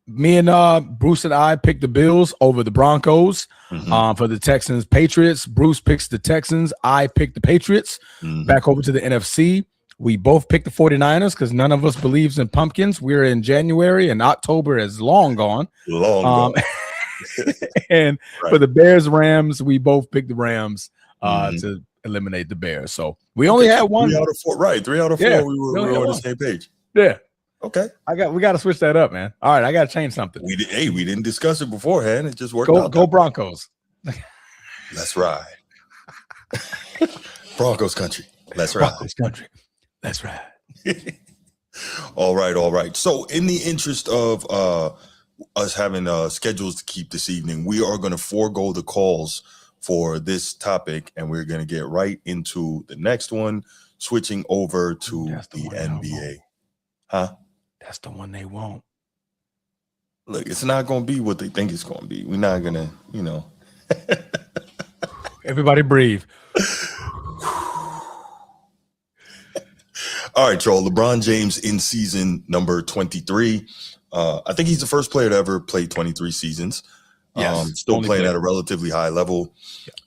Me and Bruce and I picked the Bills over the Broncos for the Texans Patriots. Bruce picks the Texans. I picked the Patriots. Back over to the NFC. We both picked the 49ers because none of us believes in pumpkins. We're in January and October is long gone. And for the Bears Rams, we both picked the Rams to eliminate the Bears. So we only had one. 3 out of 4. Right. 3 out of 4. We were on the same page. Yeah. Okay. We got to switch that up, man. All right, I got to change something. We didn't discuss it beforehand. It just worked out. Go Broncos. Let's ride. Broncos country. Let's ride. Broncos country. Let's ride. All right. So in the interest of us having schedules to keep this evening, we are going to forego the calls for this topic, and we're going to get right into the next one, switching over to the NBA. Huh? That's the one they want. Look, it's not going to be what they think it's going to be. We're not going to, Everybody breathe. All right, y'all. LeBron James in season number 23. I think he's the first player to ever play 23 seasons. Still playing at a relatively high level.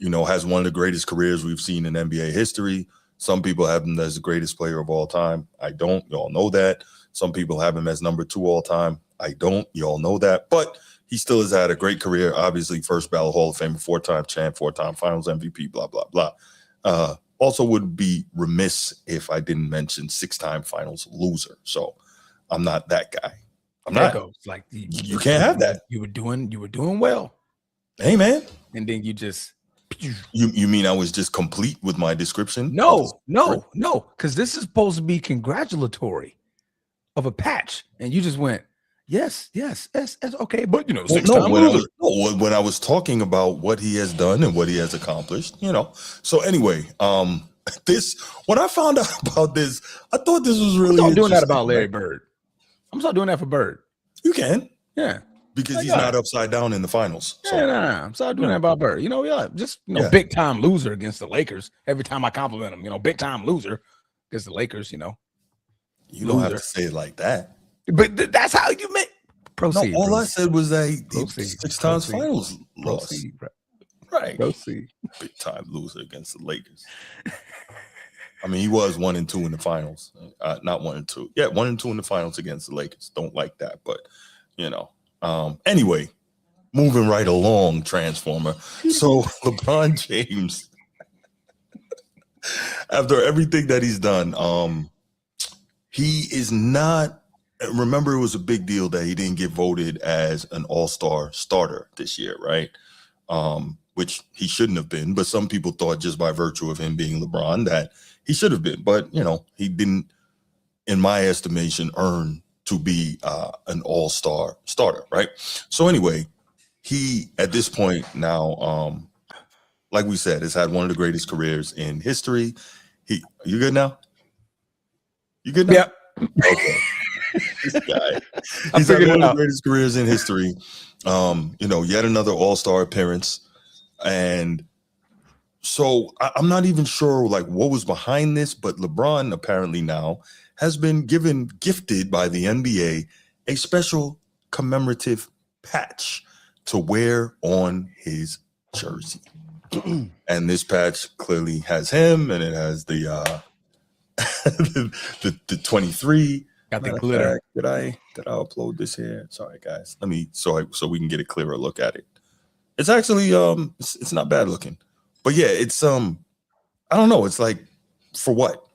Has one of the greatest careers we've seen in NBA history. Some people have him as the greatest player of all time. I don't. Y'all know that. Some people have him as number 2 all time. I don't. Y'all know that. But he still has had a great career. Obviously, first ballot Hall of Fame, 4-time champ, 4-time Finals MVP, blah, blah, blah. Also would be remiss if I didn't mention 6-time Finals loser. So I'm not that guy. I'm not. Like you can't have that. You were doing well. Hey, man. And then you just. You mean I was just complete with my description? No. Because this is supposed to be congratulatory of a patch, and you just went, yes, okay. But 6-time loser. When I was talking about what he has done and what he has accomplished, So anyway, when I found out about this, I thought this was really. I'm doing that about Larry Bird. I'm start doing that for Bird. You can, yeah. Because he's not upside down in the finals. So. Yeah, I'm sorry doing that about Bird. Big time loser against the Lakers. Every time I compliment him, big time loser against the Lakers. You don't have to say it like that. But that's how you make. Proceed. No, all proceed. I said was that he 6 times finals lost. Right. Proceed. Big time loser against the Lakers. I mean, he was 1-2 in the finals. Not 1-2. Yeah, 1-2 in the finals against the Lakers. Don't like that, but anyway, moving right along, Transformer. So LeBron James, after everything that he's done, he is not. Remember, it was a big deal that he didn't get voted as an all-star starter this year, right? which he shouldn't have been. But some people thought just by virtue of him being LeBron that he should have been. But, he didn't, in my estimation, earn to be an all-star starter, right? So anyway, he, at this point now, like we said, has had one of the greatest careers in history. You good now? You good now? Yeah. Okay. This guy. He's had one of the greatest careers in history. Yet another all-star appearance. And so I'm not even sure like what was behind this, but LeBron apparently now has been gifted by the NBA a special commemorative patch to wear on his jersey. And this patch clearly has him, and it has the the 23. Got the glitter. Did I upload this here? Sorry, guys. Let me so we can get a clearer look at it. It's actually it's not bad looking, but yeah, it's I don't know. It's like for what?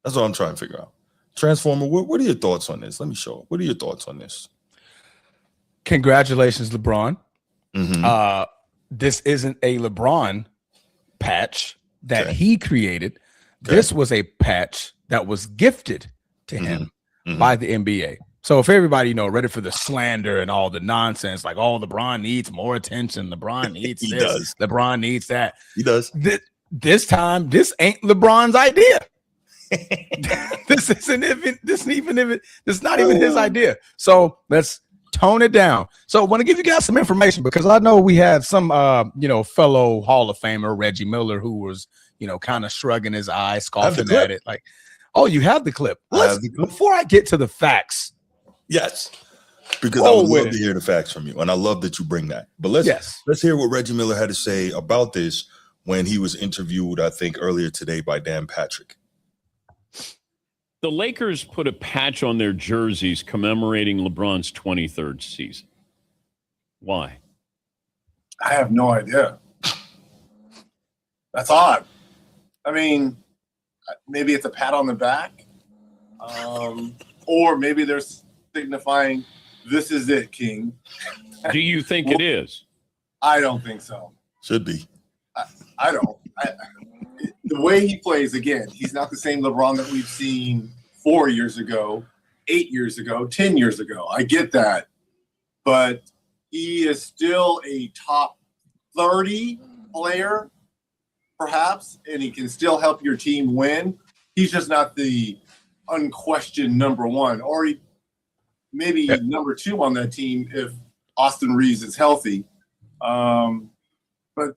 That's what I'm trying to figure out. Transformer, what are your thoughts on this? Let me show. What are your thoughts on this? Congratulations, LeBron. Mm-hmm. This isn't a LeBron patch that he created. Okay. This was a patch that was gifted to him by the NBA. So if everybody, ready for the slander and all the nonsense, like, oh, LeBron needs more attention. LeBron needs this. Does. LeBron needs that. He does. This time, this ain't LeBron's idea. This not even his idea. So let's tone it down. So I want to give you guys some information because I know we had some, fellow Hall of Famer Reggie Miller who was, kind of shrugging his eyes, scoffing at it. Like, oh, you have the clip. Before I get to the facts. Yes, because I would love to hear the facts from you, and I love that you bring that. But let's hear what Reggie Miller had to say about this when he was interviewed, I think, earlier today by Dan Patrick. The Lakers put a patch on their jerseys commemorating LeBron's 23rd season. Why? I have no idea. That's odd. I mean, maybe it's a pat on the back, or maybe they're signifying this is it, King. Do you think it is? I don't think so. Should be. I don't. The way he plays, again, he's not the same LeBron that we've seen 4 years ago, 8 years ago, 10 years ago. I get that. But he is still a top 30 player, perhaps, and he can still help your team win. He's just not the unquestioned number one, or maybe number two on that team if Austin Reeves is healthy. But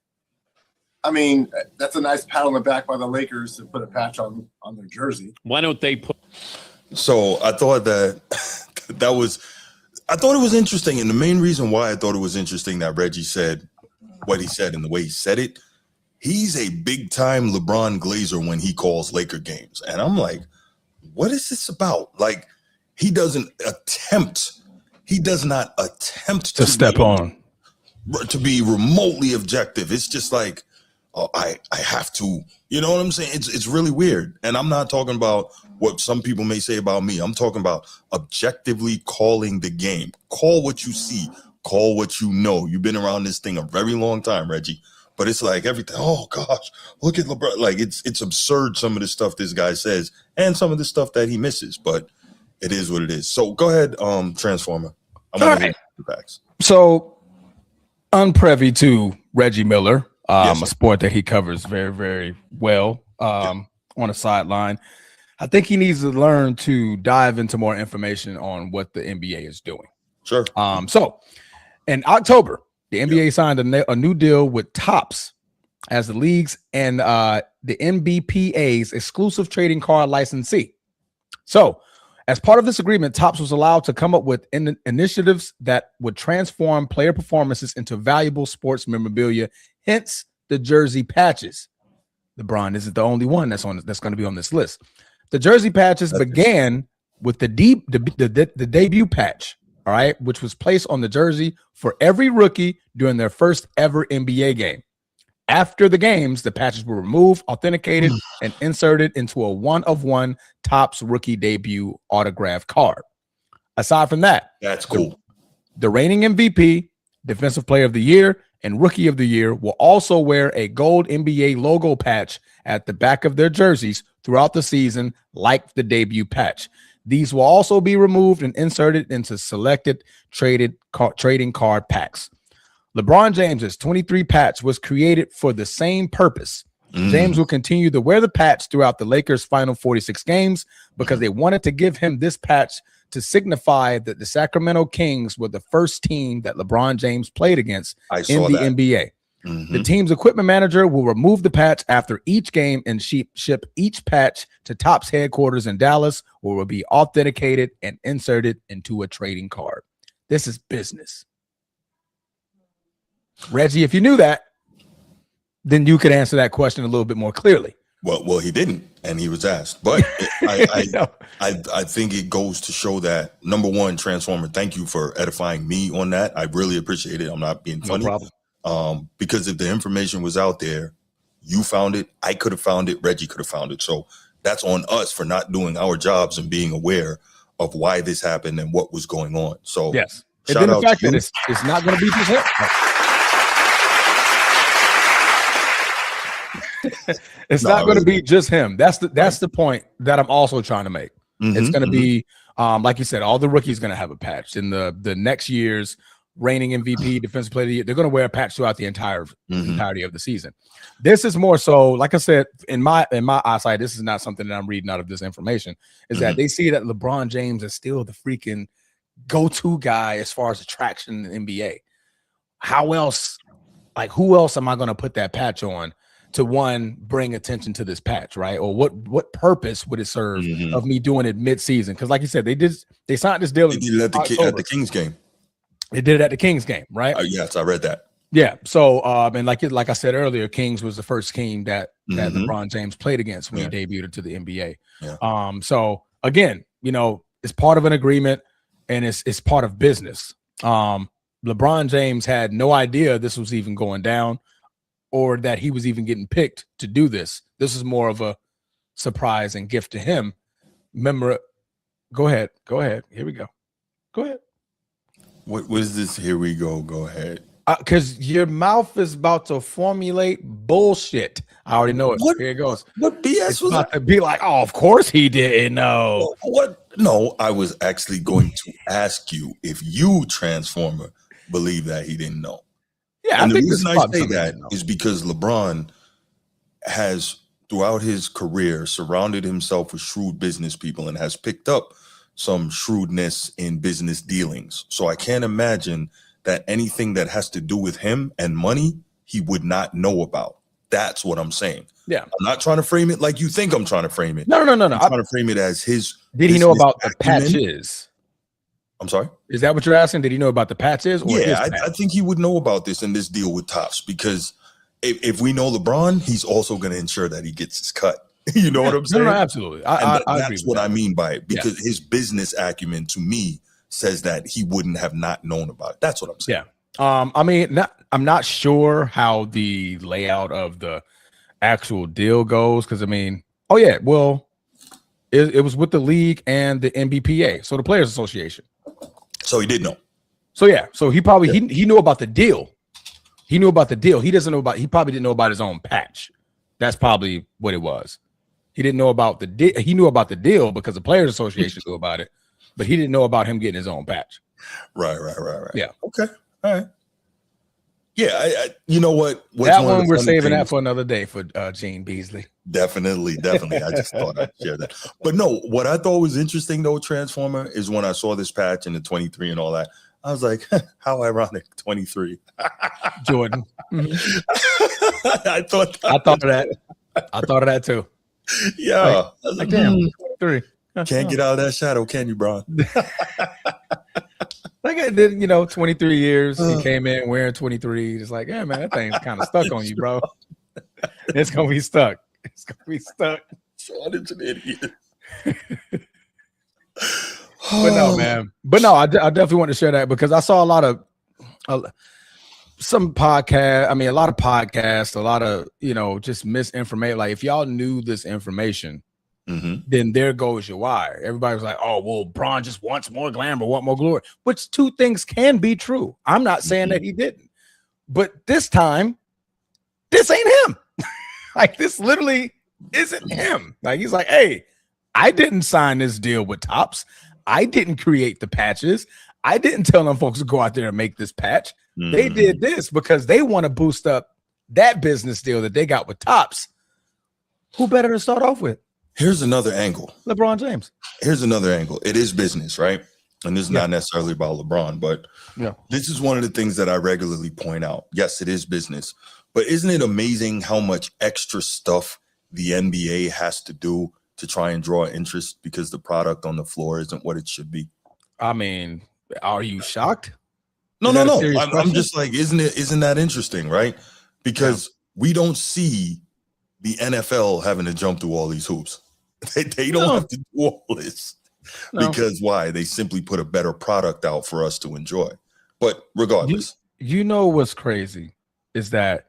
I mean, that's a nice pat on the back by the Lakers to put a patch on their jersey. Why don't they put? So I thought it was interesting. And the main reason why I thought it was interesting that Reggie said what he said and the way he said it, he's a big time LeBron Glazer when he calls Laker games. And I'm like, what is this about? Like, he does not attempt to step on, to be remotely objective. It's just like, oh, I have to, you know what I'm saying? It's really weird. And I'm not talking about what some people may say about me. I'm talking about objectively calling the game. Call what you see, call what you know. You've been around this thing a very long time, Reggie. But it's like everything, oh gosh, look at LeBron. Like it's absurd, some of the stuff this guy says and some of the stuff that he misses, but it is what it is. So go ahead, Transformer. I'm going to hear the facts. So unprivy to Reggie Miller, a sport that he covers very, very well on the sideline. I think he needs to learn to dive into more information on what the NBA is doing. Sure. So in October, the NBA signed a new deal with Topps as the league's and the NBPA's exclusive trading card licensee. So as part of this agreement, Topps was allowed to come up with initiatives that would transform player performances into valuable sports memorabilia, hence the jersey patches. LeBron isn't the only one that's going to be on this list. The jersey patches began with the debut patch, all right, which was placed on the jersey for every rookie during their first ever NBA game. After the games, the patches were removed, authenticated, and inserted into a one-of-one Topps rookie debut autograph card. Aside from that, that's cool. The reigning MVP, Defensive Player of the Year, and Rookie of the Year will also wear a gold NBA logo patch at the back of their jerseys throughout the season, like the debut patch. These will also be removed and inserted into selected trading card packs. LeBron James's 23 patch was created for the same purpose. James will continue to wear the patch throughout the Lakers' final 46 games because they wanted to give him this patch to signify that the Sacramento Kings were the first team that LeBron James played against in the NBA. The team's equipment manager will remove the patch after each game and ship each patch to Topps headquarters in Dallas, where it will be authenticated and inserted into a trading card. This is business. Reggie, if you knew that, then you could answer that question a little bit more clearly. Well, he didn't, and he was asked. But I think it goes to show that, number one, Transformer, thank you for edifying me on that. I really appreciate it. I'm not being funny. No problem. Because if the information was out there, you found it, I could have found it, Reggie could have found it. So that's on us for not doing our jobs and being aware of why this happened and what was going on. So yes, and then the fact that it's not going to be just him. It's not going to be just him. That's the point that I'm also trying to make. It's going to be, like you said, all the rookies going to have a patch. In the next year's reigning MVP, defensive player of the year, they're going to wear a patch throughout the entirety of the season. This is more so, like I said, in my eyesight, this is not something that I'm reading out of this information, is that they see that LeBron James is still the freaking go-to guy as far as attraction in the NBA. How else, like who else am I going to put that patch on to, one, bring attention to this patch, right? Or what purpose would it serve of me doing it mid-season? Because like you said, they signed this deal. They did it at the Kings game. They did it at the Kings game, right? Yes, I read that. Yeah. So, and like I said earlier, Kings was the first team that LeBron James played against when he debuted to the NBA. Yeah. So again, it's part of an agreement and it's part of business. LeBron James had no idea this was even going down, or that he was even getting picked to do this. This is more of a surprise and gift to him. Remember, go ahead. Here we go. Go ahead. What was this? Here we go. Go ahead. Because your mouth is about to formulate bullshit. I already know it. Here it goes. What BS was about to be like, oh, of course he didn't know. What? No, I was actually going to ask you if you, Transformer, believe that he didn't know. Yeah, and the reason I say that is because LeBron has, throughout his career, surrounded himself with shrewd business people and has picked up some shrewdness in business dealings. So I can't imagine that anything that has to do with him and money, he would not know about. That's what I'm saying. Yeah. I'm not trying to frame it like you think I'm trying to frame it. No. I'm trying to frame it as his. Did he know about the patches? I'm sorry? Is that what you're asking? Did he know about the patches? Or yeah, I think he would know about this in this deal with Topps, because if we know LeBron, he's also going to ensure that he gets his cut. You know what I'm saying? No, absolutely. That's what I mean by it, because his business acumen to me says that he wouldn't have not known about it. That's what I'm saying. Yeah. I mean, I'm not sure how the layout of the actual deal goes, because I mean, it was with the league and the NBPA, so the Players Association. So he did know. So yeah, so he probably he knew about the deal. He knew about the deal. He probably didn't know about his own patch. That's probably what it was. He didn't know about the deal. He knew about the deal because the Players Association knew about it, but he didn't know about him getting his own patch. Right. Yeah. Okay. All right. Yeah. I you know what? That one we're saving that for another day for Gene Beasley. Definitely. I just thought I'd share that. But no, what I thought was interesting though, Transformer, is when I saw this patch and the 23 and all that, I was like, how ironic, 23. Jordan. I thought of that too. Yeah. Like damn, 23. Can't get out of that shadow, can you, Bron? Like I did, 23 years. He came in wearing 23. It's like, yeah, man, that thing's kind of stuck on you, bro. It's gonna be stuck. Sean is an idiot. But no, man. But no, I definitely want to share that because I saw a lot of some podcast. I mean, a lot of podcasts, a lot of just misinformation. Like if y'all knew this information, then there goes your wire. Everybody was like, "Oh, well, Bron just wants more glamour, want more glory," which two things can be true. I'm not saying that he didn't, But this time, this ain't him. Like, this literally isn't him. Like, he's like, hey, I didn't sign this deal with Topps. I didn't create the patches. I didn't tell them folks to go out there and make this patch. They did this because they want to boost up that business deal that they got with Topps. Who better to start off with? Here's another angle. LeBron James. Here's another angle. It is business, right? And this is not necessarily about LeBron, but this is one of the things that I regularly point out. Yes, it is business, but isn't it amazing how much extra stuff the NBA has to do to try and draw interest because the product on the floor isn't what it should be? I mean, are you shocked? No. I'm just like, isn't that interesting, right? Because we don't see the NFL having to jump through all these hoops. They don't have to do all this. Because why? They simply put a better product out for us to enjoy. But regardless. You know what's crazy is that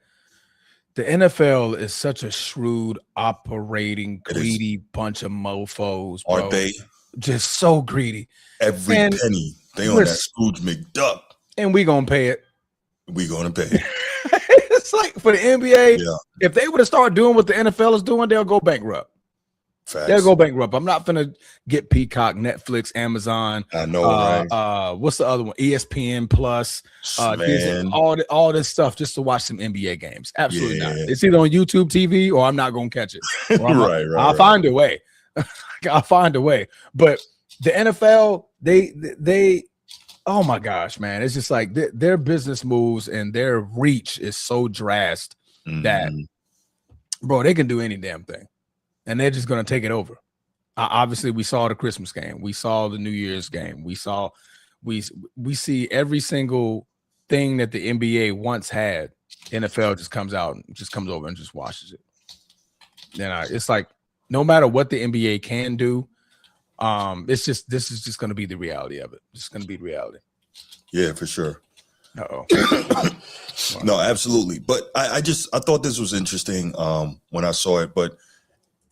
the NFL is such a shrewd, operating, greedy bunch of mofos, bro. Aren't they? Just so greedy. Every penny. They on that Scrooge McDuck. And we gonna pay it. We gonna pay it. It's like for the NBA, if they would have started doing what the NFL is doing, they'll go bankrupt. Facts. They'll go bankrupt. I'm not gonna get Peacock, Netflix, Amazon. I know, right? What's the other one? ESPN Plus, Disney, all this stuff just to watch some NBA games. Absolutely not. It's either on YouTube TV or I'm not gonna catch it. I'll find a way. I'll find a way. But the NFL, they oh my gosh, man, it's just like their business moves and their reach is so drastic that, bro, they can do any damn thing. And they're just going to take it over. Obviously, we saw the Christmas game. We saw the New Year's game. We see every single thing that the NBA once had. NFL just comes out and just comes over and just washes it. And it's like, no matter what the NBA can do, this is just going to be the reality of it. It's going to be the reality. Yeah, for sure. Uh-oh. No, absolutely. But I thought this was interesting when I saw it, but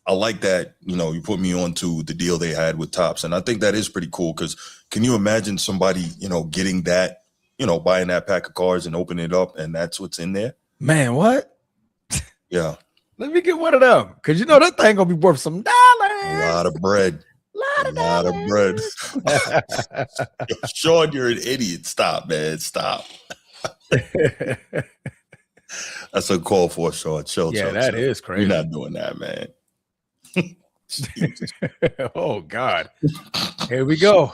I like that, you put me on to the deal they had with Topps. And I think that is pretty cool because can you imagine somebody, getting that, buying that pack of cards and opening it up and that's what's in there? Man, what? Yeah. Let me get one of them because that thing going to be worth some dollars. A lot of bread. A lot of bread. Sean, you're an idiot. Stop, man. Stop. That's a call for Sean. Chill. That is crazy. You're not doing that, man. Oh God, here we go.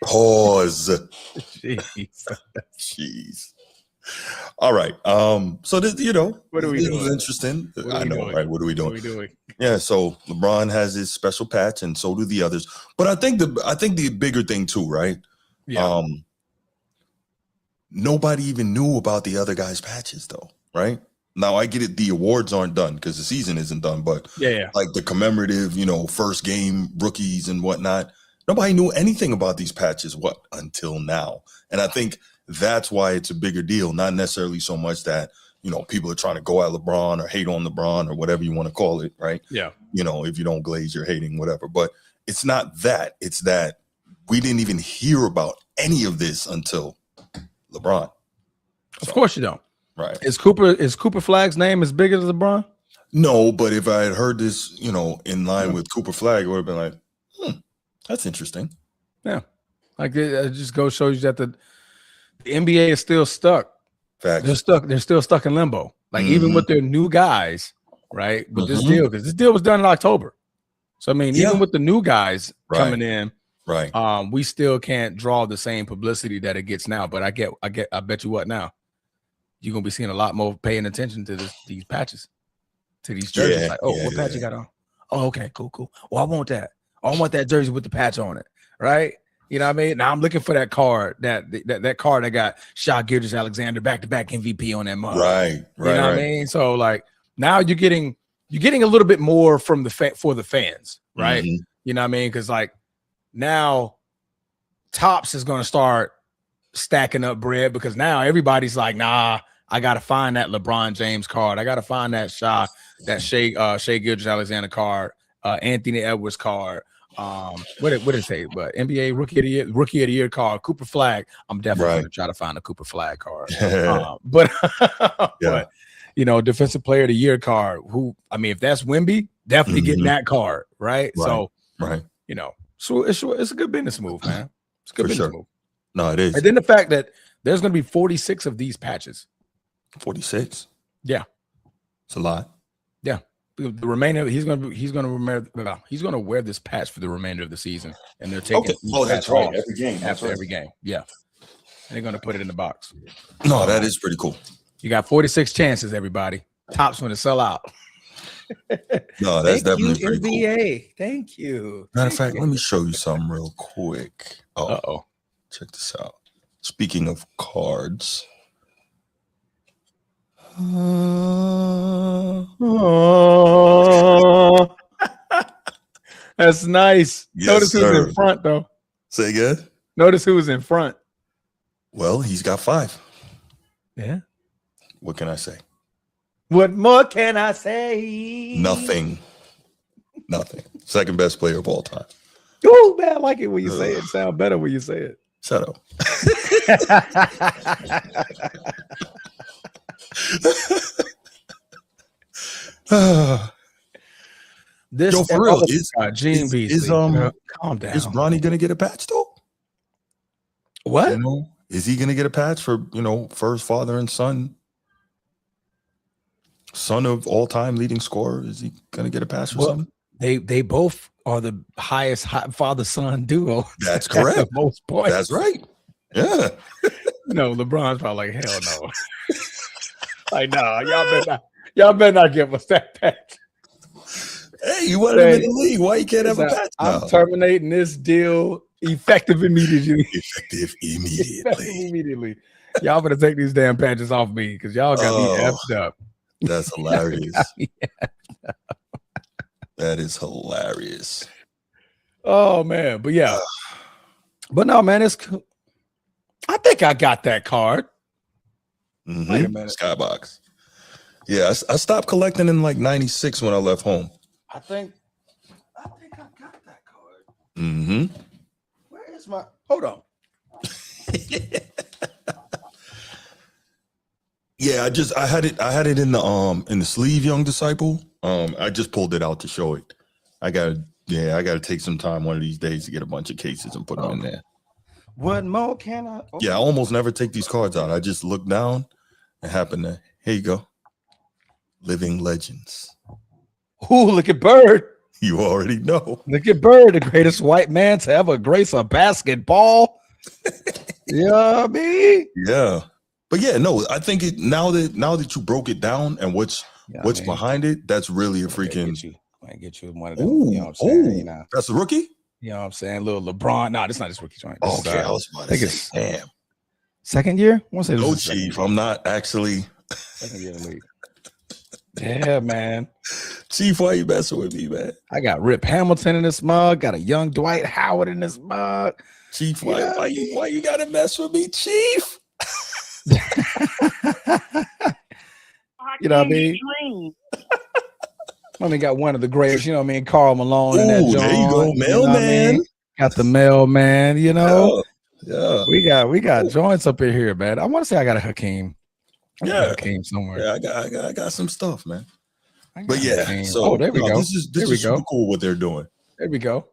Pause. Jeez. All right. So this, what are we doing? Was interesting. I know, doing? right? What are we doing? What are we doing? Yeah. So LeBron has his special patch, and so do the others. But I think the bigger thing too, right? Yeah. Nobody even knew about the other guys' patches, though, right? Now I get it. The awards aren't done because the season isn't done, but like the commemorative, first game rookies and whatnot. Nobody knew anything about these patches until now. And I think that's why it's a bigger deal. Not necessarily so much that, people are trying to go at LeBron or hate on LeBron or whatever you want to call it. Right. Yeah. If you don't glaze, you're hating, whatever, but it's not that. It's that we didn't even hear about any of this until LeBron. Of course you don't. Right. Is Cooper Flagg's name as big as LeBron? No, but if I had heard this, in line with Cooper Flagg, it would have been like, that's interesting. Yeah. Like it just goes show you that the NBA is still stuck. Facts. They're still stuck in limbo. Like even with their new guys, right? With this deal, because this deal was done in October. So I mean, even with the new guys coming in, right? We still can't draw the same publicity that it gets now. But I bet you what now. You're gonna be seeing a lot more paying attention to these patches, to these jerseys. What patch you got on? Oh, okay, cool. Oh, I want that. Oh, I want that jersey with the patch on it, right? You know what I mean? Now I'm looking for that card, that card that got Shai Gilgeous-Alexander back-to-back MVP on that mug. Right. You know what I mean? So like now you're getting a little bit more from for the fans, right? You know what I mean? Because like now Topps is gonna start stacking up bread because now everybody's like, nah, I gotta find that LeBron James card. I gotta find that Shai Gilgeous-Alexander card, Anthony Edwards card, what did it say? But NBA rookie of the year card, Cooper Flag. I'm definitely going to try to find a Cooper Flag card. But defensive player of the year card. If that's Wemby, definitely getting that card, right? So so it's a good business move, man. It's a good business move. No, it is. And then the fact that there's going to be 46 of these patches. 46. Yeah, it's a lot. Yeah. The remainder, he's gonna wear this patch for the remainder of the season, and they're taking. That's right. Every game, every game, yeah. And they're gonna put it in the box. No, that is pretty cool. You got 46 chances, everybody. Tops when to sell out. No, that's definitely pretty NBA. Cool. Thank you. Matter of fact, let me show you something real quick. Check this out. Speaking of cards. That's nice. Yes, notice who's in front, though. Say again. Notice who's in front. Well, he's got 5. Yeah. What can I say? What more can I say? Nothing. Second best player of all time. Oh man, I like it when you say it. Sound better when you say it. Shut up. This for real Gene Beasley. Calm down. Is Bronny gonna get a patch though? What? Is he gonna get a patch for first father and son of all time leading scorer? Is he gonna get a patch for something? They both are the highest father-son duo. That's correct. The most points. That's right. Yeah. LeBron's probably like, hell no. Like, nah, y'all better not give us that patch. Hey, you wanted him in the league. Why you can't have a patch now? I'm terminating this deal effective immediately. Effective immediately. Y'all better take these damn patches off me because y'all got me effed up. That's hilarious. That is hilarious. Oh man, but yeah. But no, man, it's cool. I think I got that card. Mm-hmm. Wait a minute. Skybox. Yeah, I stopped collecting in like 96 when I left home. I think I got that card. Mm-hmm. Where is my hold on? Yeah, I had it in the sleeve, Young Disciple. I just pulled it out to show it. I gotta take some time one of these days to get a bunch of cases and put them in there. What more can I? Yeah, I almost never take these cards out. I just look down and happen to, here you go. Living Legends. Ooh, look at Bird. You already know. Look at Bird, the greatest white man to ever grace a basketball. Yeah, me. Yeah. But yeah, no, I think now that you broke it down and what's behind it, that's really a freaking. I get you one of them. You know what I'm saying? That's a rookie? You know what I'm saying? Little LeBron. No, this is not his rookie joint. Okay, I was about to say, damn. Second year? No, Chief. I'm not actually. Second year in the league. Yeah, man. Chief, why you messing with me, man? I got Rip Hamilton in this mug. Got a young Dwight Howard in this mug. Chief, why you gotta mess with me, Chief? You know what I mean? I mean, got one of the greatest, you know what I mean? Karl Malone in that joint. There you go, mailman. I mean? Got the mailman, Yeah. We got joints up in here, man. I want to say I got a Hakeem. Hakeem somewhere. Yeah, I got some stuff, man. But yeah, Hakeem. so there we go. This is super cool what they're doing. There we go.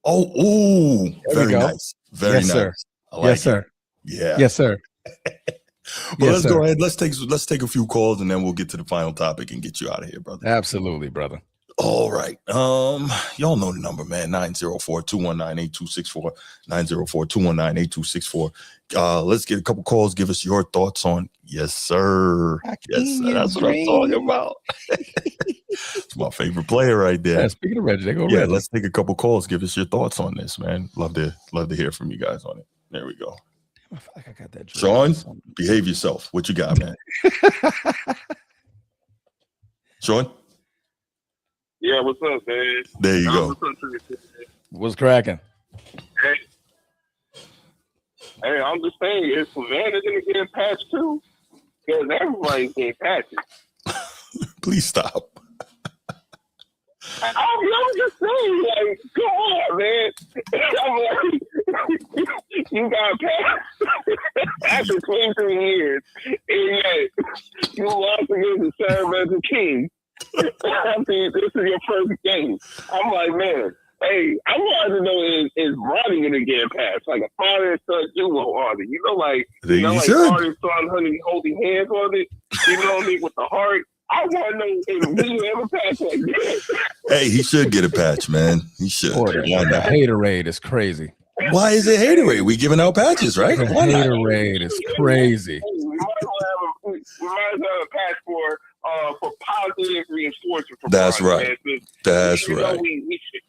Very nice. Very nice. Sir. Yes, sir. Yeah. Yes, sir. Well, let's go ahead. Let's take a few calls and then we'll get to the final topic and get you out of here, brother. Absolutely, brother. All right. Y'all know the number, man. 904-219-8264. 904-219-8264. Let's get a couple calls. Give us your thoughts on yes, sir. Yes, sir. That's what I'm talking about. It's my favorite player right there. Yeah, speaking of Reggie, Reggie. Let's take a couple calls. Give us your thoughts on this, man. Love to hear from you guys on it. There we go. I feel like I got that. Sean, behave yourself. What you got, man? Sean? Yeah, what's up, man? There you go. What's cracking? Hey, I'm just saying, is Savannah gonna get a patch too? Because everybody's getting patches. Please stop. I'm just saying, Like, come on, man. I'm like, you got passed after 23 years, and yet you lost against the serve as a king. After this is your first game. I'm like, man, hey, I wanted to know is Ronnie gonna get passed? Like a father and son duo on it. You know, like father and son holding hands on it. You know what I mean? With the heart. I want to know if we ever pass like this. Hey, he should get a patch, man. He should. Boy, the haterade is crazy. Why is it haterade? We giving out patches, right? The haterade is crazy. We might as well have a patch for positive reinforcement. That's right. That's right.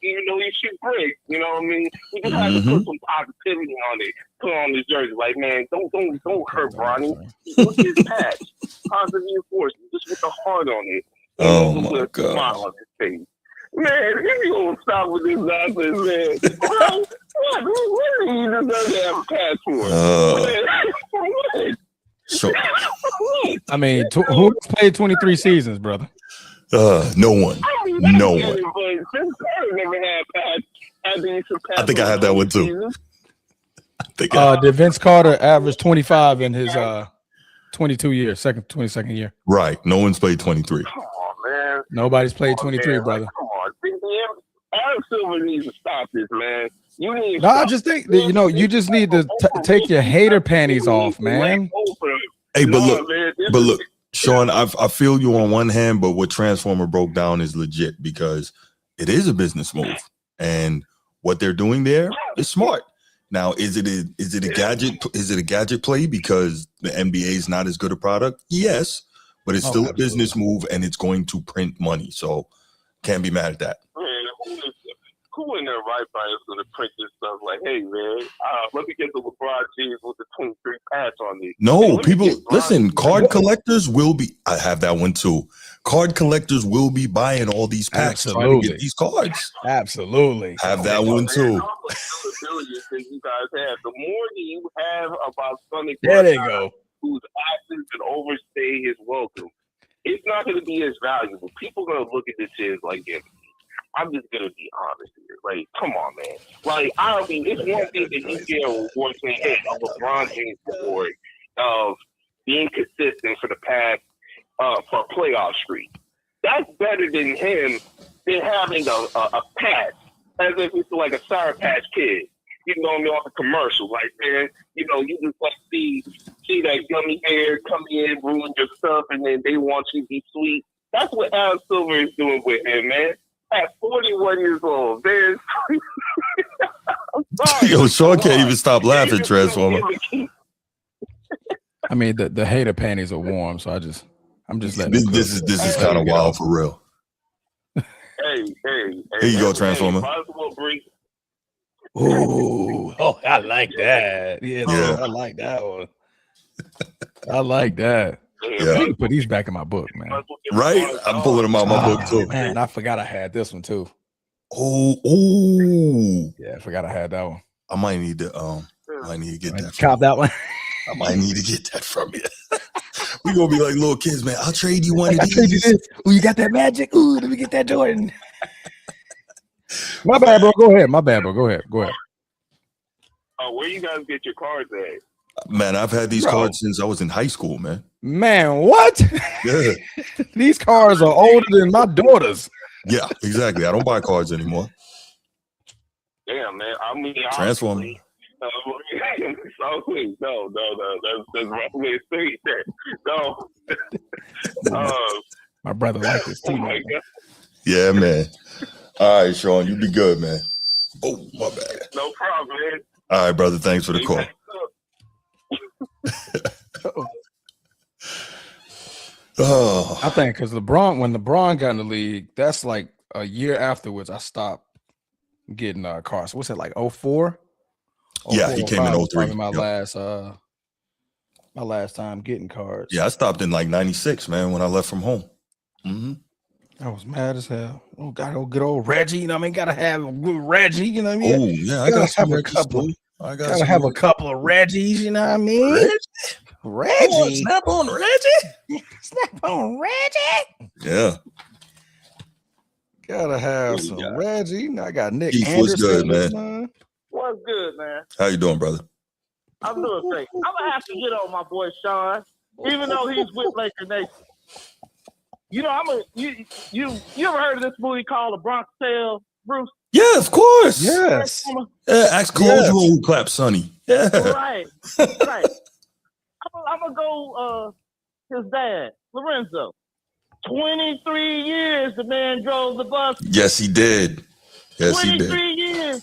Even though we should break, you know what I mean? We just have to put some positivity on it. Put on this jersey, like, man, don't hurt Bronny. Look at his patch, positive reinforcement, just with the heart on it. Oh my God! Smile on his face. Man, if you don't stop with this nonsense, man, what do you deserve to have a patch for? What? So, I mean, who's played 23 seasons, brother? No one. No one. I think I had that one too. Did Vince Carter average 25 in his 22nd year? Right. No one's played 23. Come on, man. Nobody's played 23, brother. Come on. Adam Silver needs to stop this, man. I just think that, you just need to take your hater panties off, man. Hey, but look, Sean, I feel you on one hand, but what Transformer broke down is legit because it is a business move, and what they're doing there is smart. Now, is it a gadget? Is it a gadget play because the NBA is not as good a product? Yes, but it's still a business move, and it's going to print money. So, can't be mad at that. Who in their right mind is going to print this stuff? Like, hey, man, let me get the LeBron jeans with the 23 patch on these. No, people, listen, card collectors will be, I have that one too. Card collectors will be buying all these packs trying to get these cards. Absolutely. Have that one too. You guys have. The more you have about Sonic, there they go. Whose actions and overstay his welcome, it's not going to be as valuable. People are going to look at this shit as like, yeah, I'm just gonna be honest here. Like, come on, man. Like, I mean, it's one thing that you get a reward saying, hey, a LeBron James reward of being consistent for the past for a playoff streak. That's better than him having a patch as if it's like a Sour Patch Kid. You know what I mean, off a commercial. Like, man, you just like see that gummy hair come in, ruin your stuff, and then they want you to be sweet. That's what Adam Silver is doing with him, man. At 41 years old, man. Yo, Sean can't even stop laughing, Transformer. I mean, the hater panties are warm, so I'm just letting this is kind of wild for real. Hey, here you go, Transformer. Oh, I like that. Yeah, I like that one. I like that. Yeah. I need to put these back in my book, man. Right? I'm pulling them out my book too. Man, I forgot I had this one too. Oh. Yeah, I forgot I had that one. I might need to get that. Cop that one. I might need to get that from you. We gonna be like little kids, man. I'll trade you one of these. Trade you this. Ooh, you got that Magic? Ooh, let me get that Jordan. My bad, bro. Go ahead. Go ahead. Where you guys get your cards at? Man, I've had these cards since I was in high school, man. Man, what? Yeah. These cards are older than my daughters. Yeah, exactly. I don't buy cards anymore. Damn, man. I mean, Transformer. No, that's wrong way to say that. No. My brother likes this too. God. Yeah, man. All right, Sean, you be good, man. Oh, my bad. No problem, man. All right, brother. Thanks for the call. I think because when LeBron got in the league, that's like a year afterwards. I stopped getting cars. What's it like? 04? Yeah, he came in 03. My last time getting cards. Yeah, I stopped in like 96, man, when I left from home. Mm-hmm. I was mad as hell. Oh, got old good old Reggie. You know what I mean? Gotta have a good Reggie. You know what I mean? Oh, yeah, I gotta have a couple. Gotta have a couple of Reggies. You know what I mean? Reggie. Oh, snap on Reggie. Snap on Reggie. Yeah. Gotta have some Reggie. I got Nick Keith, Anderson. what's good, man? What's good, man? How you doing, brother? I'm doing great. I'm gonna have to get on my boy Sean, even though he's with Laker Nation. You know, you ever heard of this movie called The Bronx Tale, Bruce? Yeah, of course. Yes. Ask Closure who clap Sonny. Yeah. Right. I'm gonna go. His dad, Lorenzo. 23 years the man drove the bus. Yes, he did. 23 years.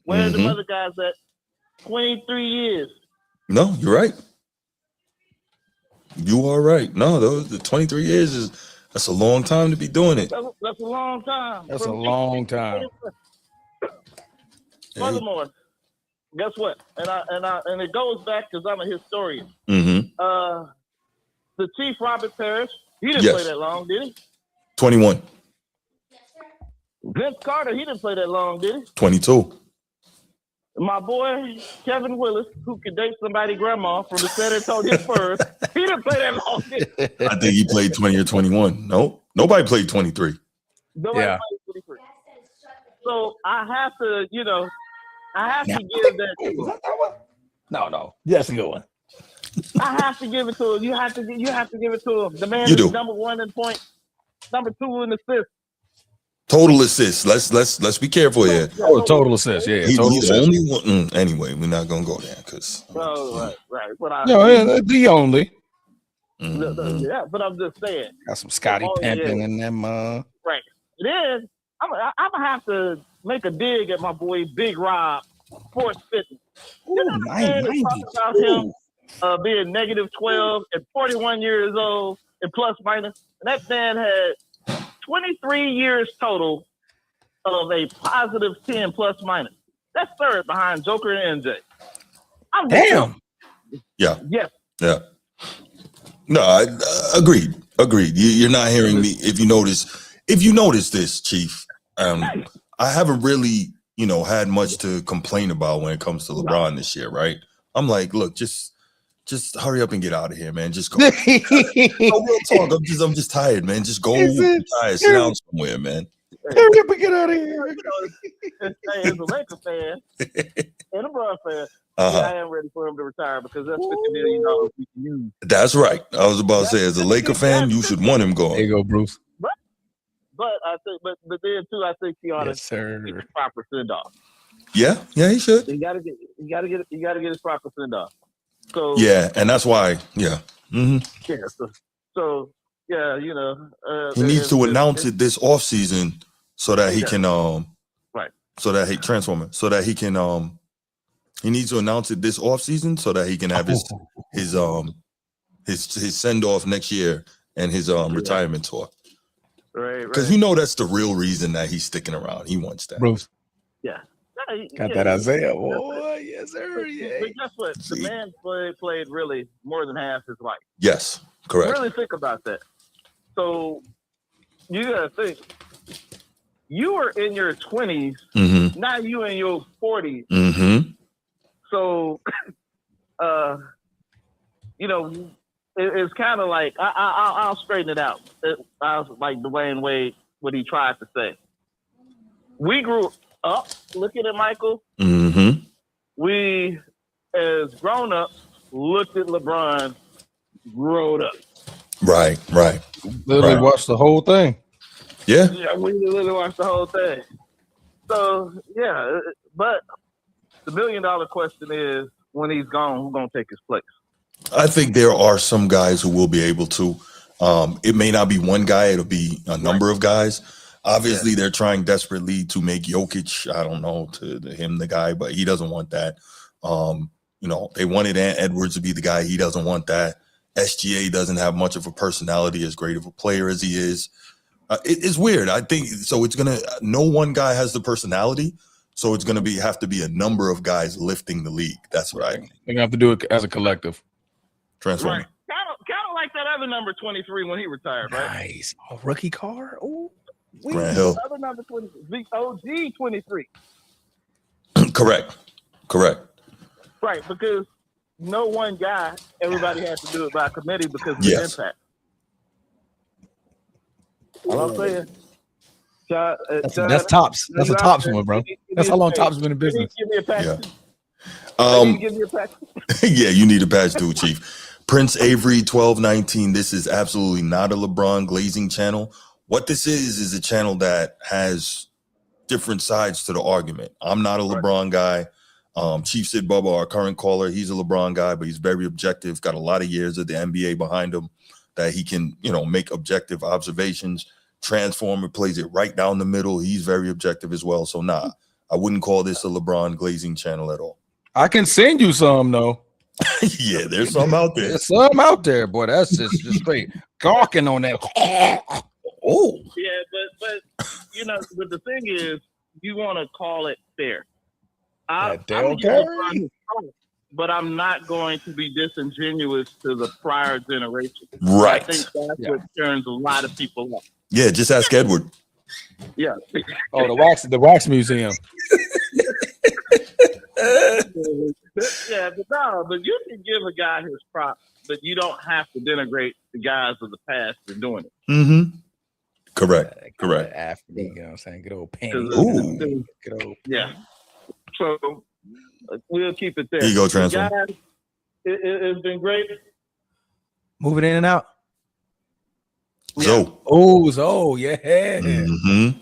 Where the other guys at? 23 years. No, you're right. You are right. No, the 23 years that's a long time to be doing it. That's a long time. That's a long time. Furthermore, guess what? And it goes back because I'm a historian. Mm-hmm. The Chief Robert Parrish, he didn't play that long, did he? 21. Vince Carter, he didn't play that long, did he? 22. My boy Kevin Willis, who could date somebody grandma from the San Antonio Spurs, he didn't play that long, did he? I think he played 20 or 21. No, nobody played 23. Nobody played 23. So I have to, give that to him. No. That's a good one. I have to give it to him. You have to give it to him. The man is number 1 in points, number 2 in assists. Total assists. Let's be careful here. Total assists. Yeah, he's total the only one. Anyway, we're not gonna go there because. Right. The only. Yeah, but I'm just saying. Got some Scottie Pippen in them. Right. Then I'm gonna have to make a dig at my boy Big Rob, Sports Fitness. About him being negative 12 and 41 years old and plus minus. And that man had 23 years total of a positive 10 plus minus. That's third behind Joker and NJ. Damn. Yeah. Yes. Yeah. No, I agreed. You're not hearing me. If you notice this, Chief, I haven't really, had much to complain about when it comes to LeBron this year, right? I'm like, look, just hurry up and get out of here, man. Just go. No, real talk. I'm just tired, man. Just go. Tired. Sit down somewhere, man. Hurry up and get out of here. As a Lakers fan and a LeBron fan, I am ready for him to retire because that's $50 million we can use. That's right. I was about to say, as a Laker fan, you should want him gone. There you go, Bruce. Right. But I think, but then too, I think he ought to get his proper send off. Yeah, he should. You gotta get his proper send off. So yeah, and that's why. Yeah. Mm-hmm. Yeah. So yeah, he needs to announce it this offseason so that he can right. So that he transform it. So that he can he needs to announce it this offseason so that he can have his send off next year and his retirement tour. Right. Because that's the real reason that he's sticking around. He wants that. Bruce. Yeah. Got that Isaiah. Boy, yes, sir. Yeah. But guess what? The man played really more than half his life. Yes, correct. Really think about that. So you gotta think. You were in your 20s. Mm-hmm. Now you in your 40s. Mm-hmm. So, it's kind of like I'll straighten it out. I was like Dwayne Wade, what he tried to say. We grew up looking at Michael. Mm-hmm. We, as grown-ups, looked at LeBron growed up. Right. Literally watched the whole thing. Yeah, we literally watched the whole thing. So, yeah, but the $1 million question is, when he's gone, who's going to take his place? I think there are some guys who will be able to. It may not be one guy. It'll be a number of guys. Obviously, they're trying desperately to make Jokic, I don't know, to him the guy, but he doesn't want that. They wanted Ant Edwards to be the guy. He doesn't want that. SGA doesn't have much of a personality, as great of a player as he is. It's weird. I think so. It's no one guy has the personality, so it's gonna have to be a number of guys lifting the league. That's what I think. They're gonna have to do it as a collective. Transform. Right. Kind of like that other number 23 when he retired, right? Nice. Oh, rookie card. Oh, Grant Hill. Other number 20, the OG 23. Correct. Right, because no one guy, everybody has to do it by committee because of the impact. What I'm saying. That's tops. That's a tops one, bro. That's how long tops been in business. Give me a patch. Yeah. Give me a patch. Yeah, you need a patch too, Chief. Prince Avery 1219. This is absolutely not a LeBron glazing channel. What this is a channel that has different sides to the argument. I'm not a LeBron guy. Chief Sid Bubba, our current caller, he's a LeBron guy, but he's very objective, got a lot of years of the NBA behind him that he can, make objective observations. Transformer plays it right down the middle. He's very objective as well. So I wouldn't call this a LeBron glazing channel at all. I can send you some though. Yeah, there's some out there. There's some out there, boy. That's just straight gawking on that. Oh, yeah, but but the thing is, you want to call it fair. But I'm not going to be disingenuous to the prior generation. Right. I think that's what turns a lot of people off. Yeah, just ask Edward. Yeah. Oh, the wax museum. But you can give a guy his props, but you don't have to denigrate the guys of the past for doing it. Mm-hmm. Correct. Athlete, you know what I'm saying? Good old Penny. Ooh. Good old. Yeah. So we'll keep it there. Here you go, Transfer. Guys, it's been great. Moving in and out. Zo. Oh, yeah. Mm-hmm.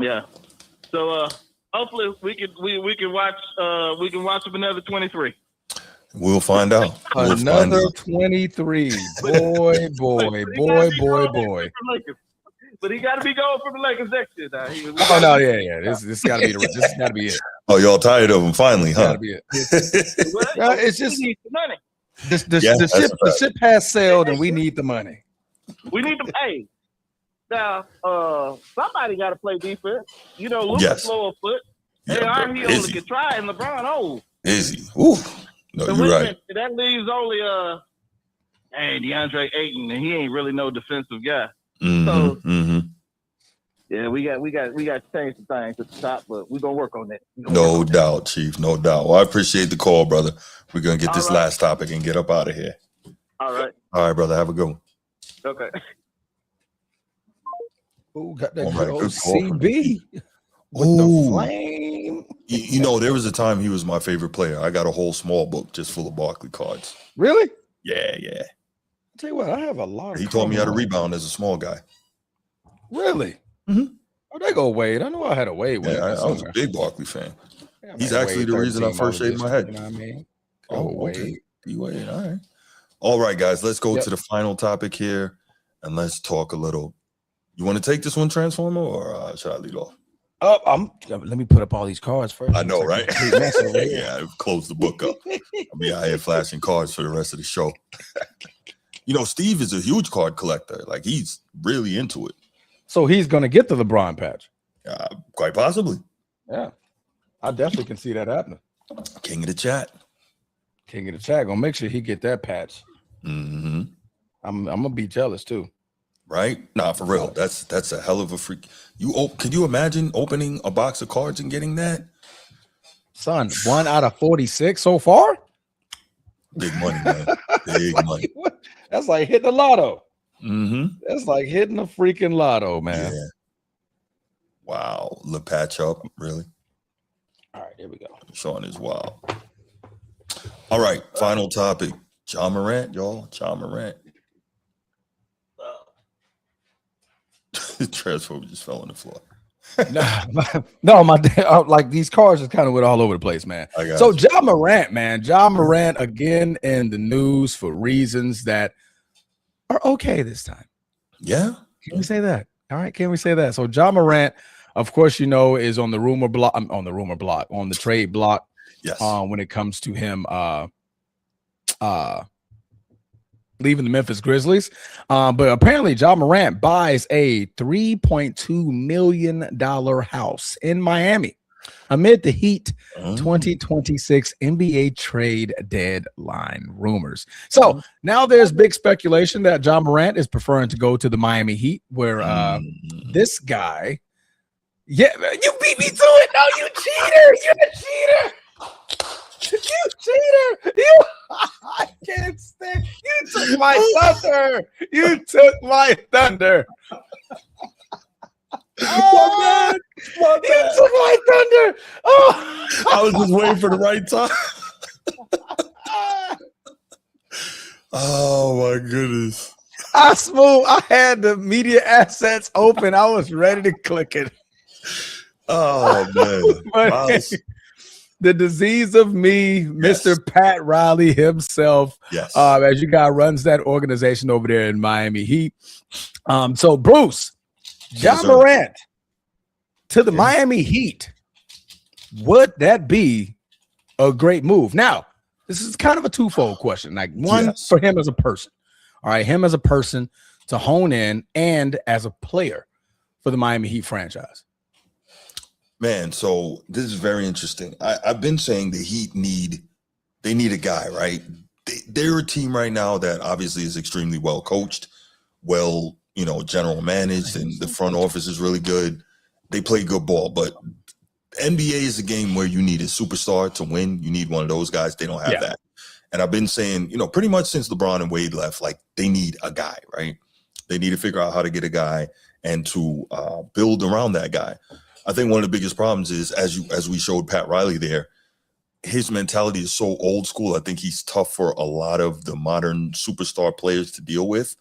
Yeah. So hopefully we can watch another 23. We'll find out. Another 23. Boy. But he got to be going for the Lakers next year. Now. This got to be this got to be it. Oh, y'all tired of him finally, huh? Got to be it. It's just money. The ship has sailed, and we need the money. We need to pay. Now, somebody got to play defense. Luka's slow of foot. Yeah, he only can try, and LeBron old. Is he? Ooh. No, so you're right. That leaves only DeAndre Ayton, and he ain't really no defensive guy. Yeah, we got to change some things at the top, but we're gonna work on that. No doubt, Chief. No doubt. Well, I appreciate the call, brother. We're gonna get this last topic and get up out of here. All right, brother. Have a good one. Okay. Ooh, got that Good old call CB with the flame. There was a time he was my favorite player. I got a whole small book just full of Barkley cards. Really? Yeah. I'll tell you what, I have a lot of. He taught me how to rebound as a small guy. Really? Mm-hmm. Oh, they go Wade. I know I had a Wade. Yeah, I was a big Barkley fan. Yeah, He's actually the reason I first shaved my head. You know what I mean? Okay. D-Wade. All right, guys. Let's go to the final topic here, and let's talk a little. You want to take this one, Transformer, or should I lead off? Let me put up all these cards first. I know, right? Yeah, close the book up. I'll be out here flashing cards for the rest of the show. Steve is a huge card collector. Like, he's really into it. So he's going to get the LeBron patch? Quite possibly. Yeah. I definitely can see that happening. King of the chat. Gonna make sure he get that patch. Mm-hmm. I'm gonna be jealous too. Right? Nah, for real. That's a hell of a freak. Could you imagine opening a box of cards and getting that? Son, 1 out of 46 so far? Big money, man. Big money. That's like hitting the lotto. Mm-hmm. That's like hitting a freaking lotto, man. Yeah. Wow. The patch up, really? All right, here we go. Sean is wild. All right, final topic. John Morant, y'all. John Morant. Transformer just fell on the floor. Like these cards is kind of went all over the place, man. So John Morant, man. John Morant again in the news for reasons that are okay this time. Yeah. Can we say that? All right, can we say that? So John Morant, of course, is on the rumor block, on the trade block. Yes. When it comes to him leaving the Memphis Grizzlies. But apparently John Morant buys a $3.2 million house in Miami amid the Heat 2026 NBA trade deadline rumors. So now there's big speculation that John Morant is preferring to go to the Miami Heat, where this guy, you beat me to it. No, you cheater. You're a cheater. You cheater! I can't stand. You took my thunder. You took my thunder. Oh, took my thunder. Oh, I was just waiting for the right time. Oh my goodness. I had the media assets open. I was ready to click it. Oh man. But the disease of me, Mr. Pat Riley himself, Yes. as you guy runs that organization over there in Miami Heat. So Bruce, John Morant to the Miami Heat, would that be a great move? Now, this is kind of a twofold question. Like one for him as a person. All right, him as a person to hone in and as a player for the Miami Heat franchise. Man, so this is very interesting. I've been saying the Heat need a guy, right? They're a team right now that obviously is extremely well coached, well, general managed, and the front office is really good. They play good ball, but NBA is a game where you need a superstar to win. You need one of those guys. They don't have that. And I've been saying, pretty much since LeBron and Wade left, like they need a guy, right? They need to figure out how to get a guy and to build around that guy. I think one of the biggest problems is, as we showed Pat Riley there, his mentality is so old school. I think he's tough for a lot of the modern superstar players to deal with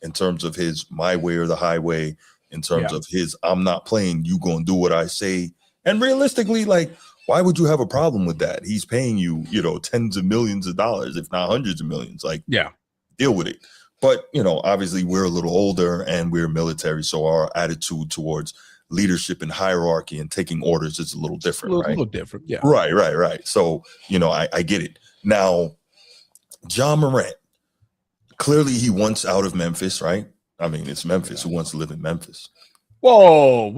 in terms of his my way or the highway, in terms of his I'm not playing, you gonna do what I say. And realistically, like, why would you have a problem with that? He's paying you, tens of millions of dollars, if not hundreds of millions. Like, deal with it. But, obviously we're a little older and we're military, so our attitude towards leadership and hierarchy and taking orders is a little different, right? A little different, yeah. Right. So, I get it. Now, John Morant, clearly he wants out of Memphis, right? I mean, it's Memphis. Who wants to live in Memphis? Whoa.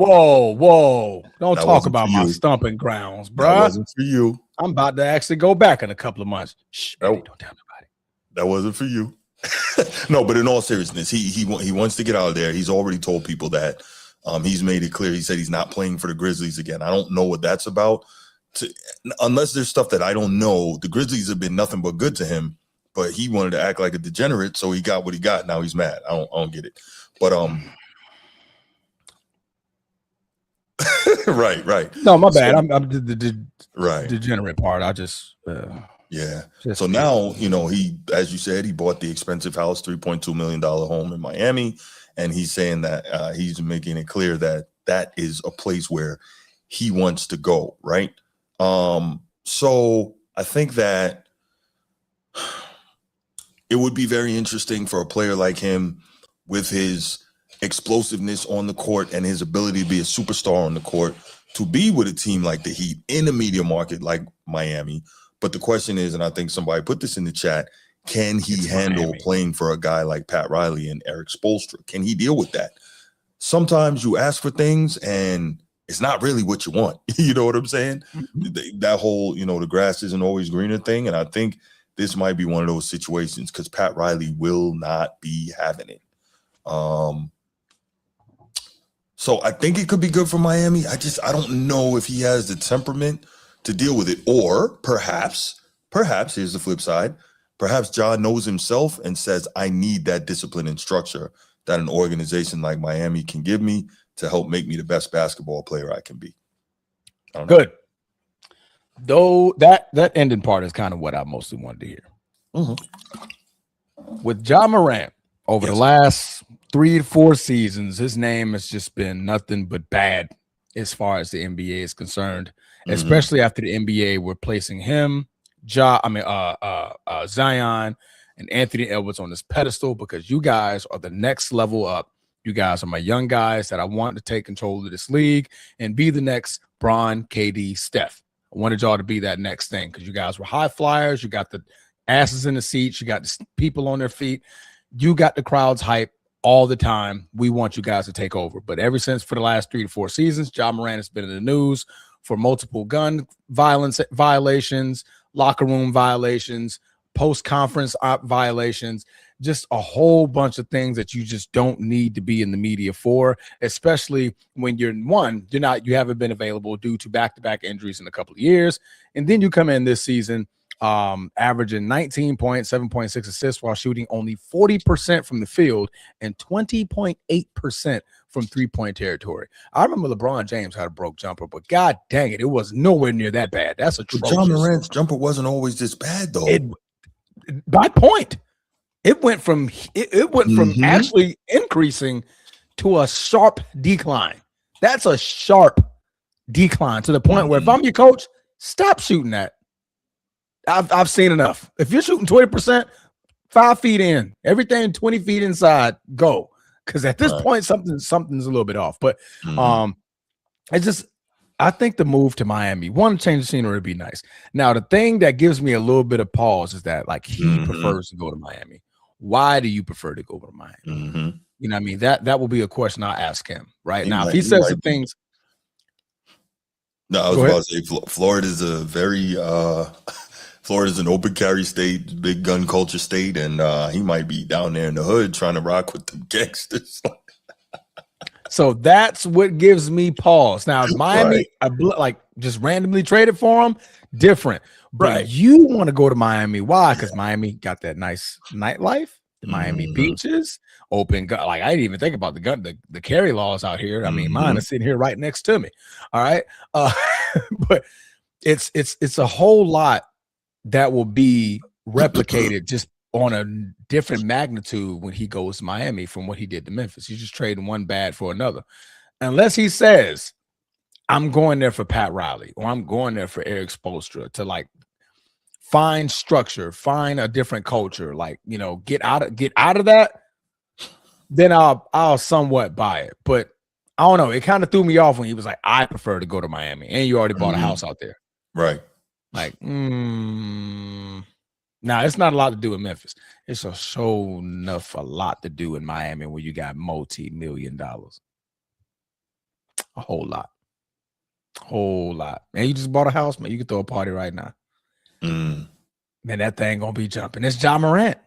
Don't talk about my stomping grounds, bro. That wasn't for you. I'm about to actually go back in a couple of months. Shh, don't tell nobody. That wasn't for you. No, but in all seriousness, he wants to get out of there. He's already told people that. He's made it clear. He said he's not playing for the Grizzlies again. I don't know what that's about. Unless there's stuff that I don't know, the Grizzlies have been nothing but good to him, but he wanted to act like a degenerate, so he got what he got. Now he's mad. I don't get it. But right. No, my bad. I'm the degenerate part. I just So now, he, as you said, he bought the expensive house, $3.2 million home in Miami. And he's saying that he's making it clear that that is a place where he wants to go, right? So I think that it would be very interesting for a player like him with his explosiveness on the court and his ability to be a superstar on the court to be with a team like the Heat in a media market like Miami. But the question is, and I think somebody put this in the chat, can he handle playing for a guy like Pat Riley and Eric Spoelstra? Can he deal with that? Sometimes you ask for things and it's not really what you want. You know what I'm saying? Mm-hmm. That whole, the grass isn't always greener thing. And I think this might be one of those situations because Pat Riley will not be having it. So I think it could be good for Miami. I don't know if he has the temperament to deal with it. Or perhaps, here's the flip side. Perhaps John knows himself and says, I need that discipline and structure that an organization like Miami can give me to help make me the best basketball player I can be. Good. Though that ending part is kind of what I mostly wanted to hear. Mm-hmm. With John Morant, over the last 3 to 4 seasons, his name has just been nothing but bad as far as the NBA is concerned, especially after the NBA were placing him, Zion and Anthony Edwards on this pedestal because you guys are the next level up. You guys are my young guys that I want to take control of this league and be the next Bron, KD, Steph. I wanted y'all to be that next thing because you guys were high flyers. You got the asses in the seats. You got the people on their feet. You got the crowd's hype all the time. We want you guys to take over. But ever since for the last 3 to 4 seasons, John Morant has been in the news for multiple gun violence violations, locker room violations, post-conference violations, just a whole bunch of things that you just don't need to be in the media for, especially when you haven't been available due to back-to-back injuries in a couple of years. And then you come in this season averaging 19 points, 7.6 assists while shooting only 40% from the field and 20.8% from three-point territory. I remember LeBron James had a broke jumper, but god dang it, it was nowhere near that bad. That's atrocious. John Morant's jumper wasn't always this bad, though. By point, it went from actually increasing to a sharp decline. That's a sharp decline to the point where if I'm your coach, stop shooting that. I've seen enough. If you're shooting 20%, 5 feet in, everything 20 feet inside, go. Because at this point, something's a little bit off. But it's just, I think the move to Miami, one, change the scenery would be nice. Now, the thing that gives me a little bit of pause is that like he prefers to go to Miami. Why do you prefer to go to Miami? You know what I mean? That will be a question I'll ask him right now. If he says some things. No, I was about to say Florida's a very Florida's an open carry state, big gun culture state, and he might be down there in the hood trying to rock with the gangsters. So that's what gives me pause. Now, Miami, like just randomly traded for him, different. But you want to go to Miami. Why? Because Miami got that nice nightlife, the Miami beaches, open gun. Like I didn't even think about the carry laws out here. I mean, mine is sitting here right next to me. All right. But it's a whole lot that will be replicated just on a different magnitude when he goes to Miami from what he did to Memphis. He's just trading one bad for another. Unless he says, I'm going there for Pat Riley or I'm going there for Eric Spoelstra to like find structure, find a different culture, like, you know, get out of that, then I'll somewhat buy it. But I don't know. It kind of threw me off when he was like, I prefer to go to Miami. And you already bought a house out there. Right. Like, now it's not a lot to do in Memphis. It's a lot to do in Miami where you got multi-million dollars. A whole lot. Man, you just bought a house, man. You can throw a party right now. Man, that thing gonna be jumping. It's John Morant.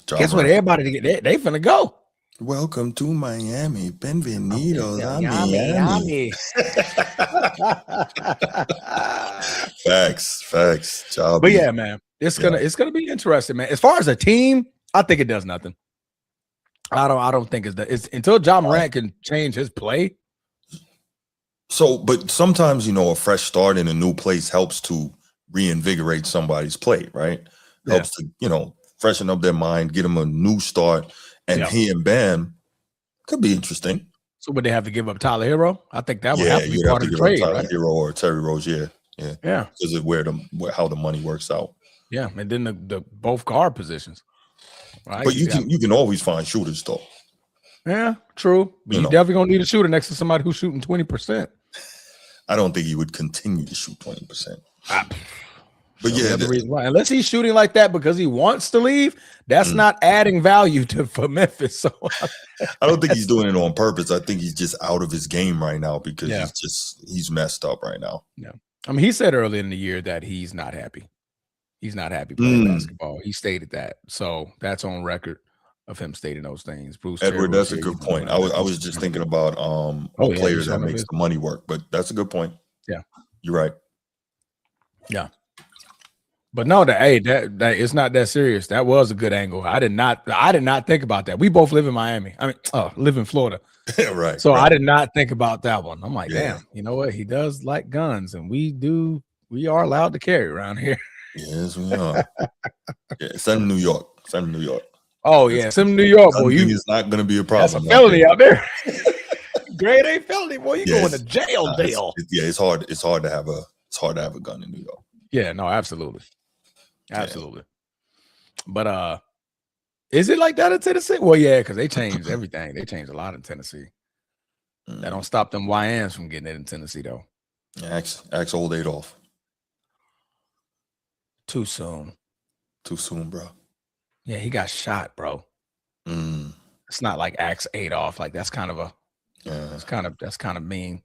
Guess what? Everybody they finna go. Welcome to Miami. Bienvenidos a Miami. Facts. Job. But yeah, man, it's gonna be interesting, man. As far as a team, I think it does nothing. I don't think it's until John Morant can change his play. So, but sometimes, you know, a fresh start in a new place helps to reinvigorate somebody's play, right? Helps to, you know, freshen up their mind, get them a new start. And he and Bam could be interesting. So would they have to give up Tyler Hero? I think that would have to be part of the trade, Tyler right? Hero or Terry Rose, yeah. Because of how the money works out. Yeah, and then the both guard positions. Right? But you can always find shooters though. Yeah, true. But you definitely gonna need a shooter next to somebody who's shooting 20%. I don't think he would continue to shoot 20%. But yeah, the reason why, unless he's shooting like that because he wants to leave, that's not adding value for Memphis. So I don't think he's doing it on purpose. I think he's just out of his game right now because he's messed up right now. Yeah, I mean, he said earlier in the year that he's not happy. He's not happy playing basketball. He stated that, so that's on record of him stating those things. Bruce Edward, that's a good point. I was just thinking about a player that makes the money work, but that's a good point. Yeah, you're right. Yeah. But no, that it's not that serious. That was a good angle. I did not think about that. We both live in Miami. I mean, live in Florida. Right. So I did not think about that one. I'm like, damn, you know what? He does like guns, and we are allowed to carry around here. Yes, we are. Send him New York. Oh yeah, send him New York, boy. It's not going to be a problem. That's a felony out there. Grade A felony, boy. You going to jail? It's hard. It's hard to have a gun in New York. Yeah, no, absolutely. But is it like that in Tennessee? Well, yeah, because they changed everything. They changed a lot in Tennessee. That don't stop them YNs from getting it in Tennessee, though. Axe old Adolph. Too soon, bro. Yeah, he got shot, bro. It's not like Axe Adolph. Like that's kind of that's kind of mean.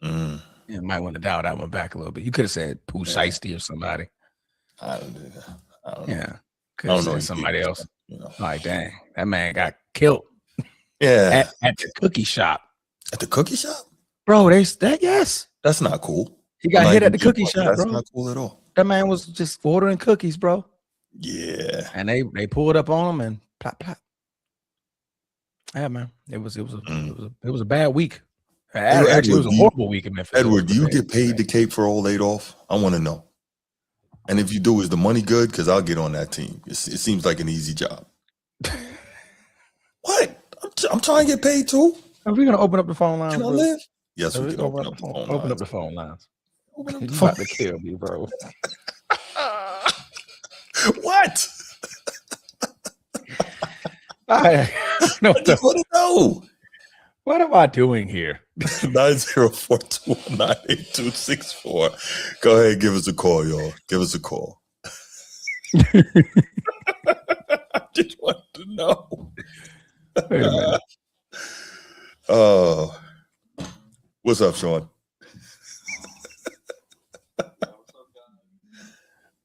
You might want to dial that one back a little bit. You could have said Pooh Shiesty or somebody. I don't know. Yeah, could have said somebody else. You know. Like, dang, that man got killed. Yeah, at the cookie shop. At the cookie shop, bro. Yes, that's not cool. He got hit at the cookie shop, That's bro. not cool at all. That man was just ordering cookies, bro. Yeah. And they pulled up on him and plop plop. Yeah, man. It was a bad week. Actually, it was a horrible week in Memphis. Edward, do you get paid to cape for all 8 off? I want to know. And if you do, is the money good? Because I'll get on that team. It seems like an easy job. What? I'm trying to get paid too. Are we gonna open up the phone lines? Can I live? Yes, we can open up the phone lines. Open up the phone lines. You about to kill me, bro. What? I just want to know. What am I doing here? 904-219-8264. Go ahead, give us a call, y'all. Give us a call. I just want to know. Wait a minute. What's up, Sean?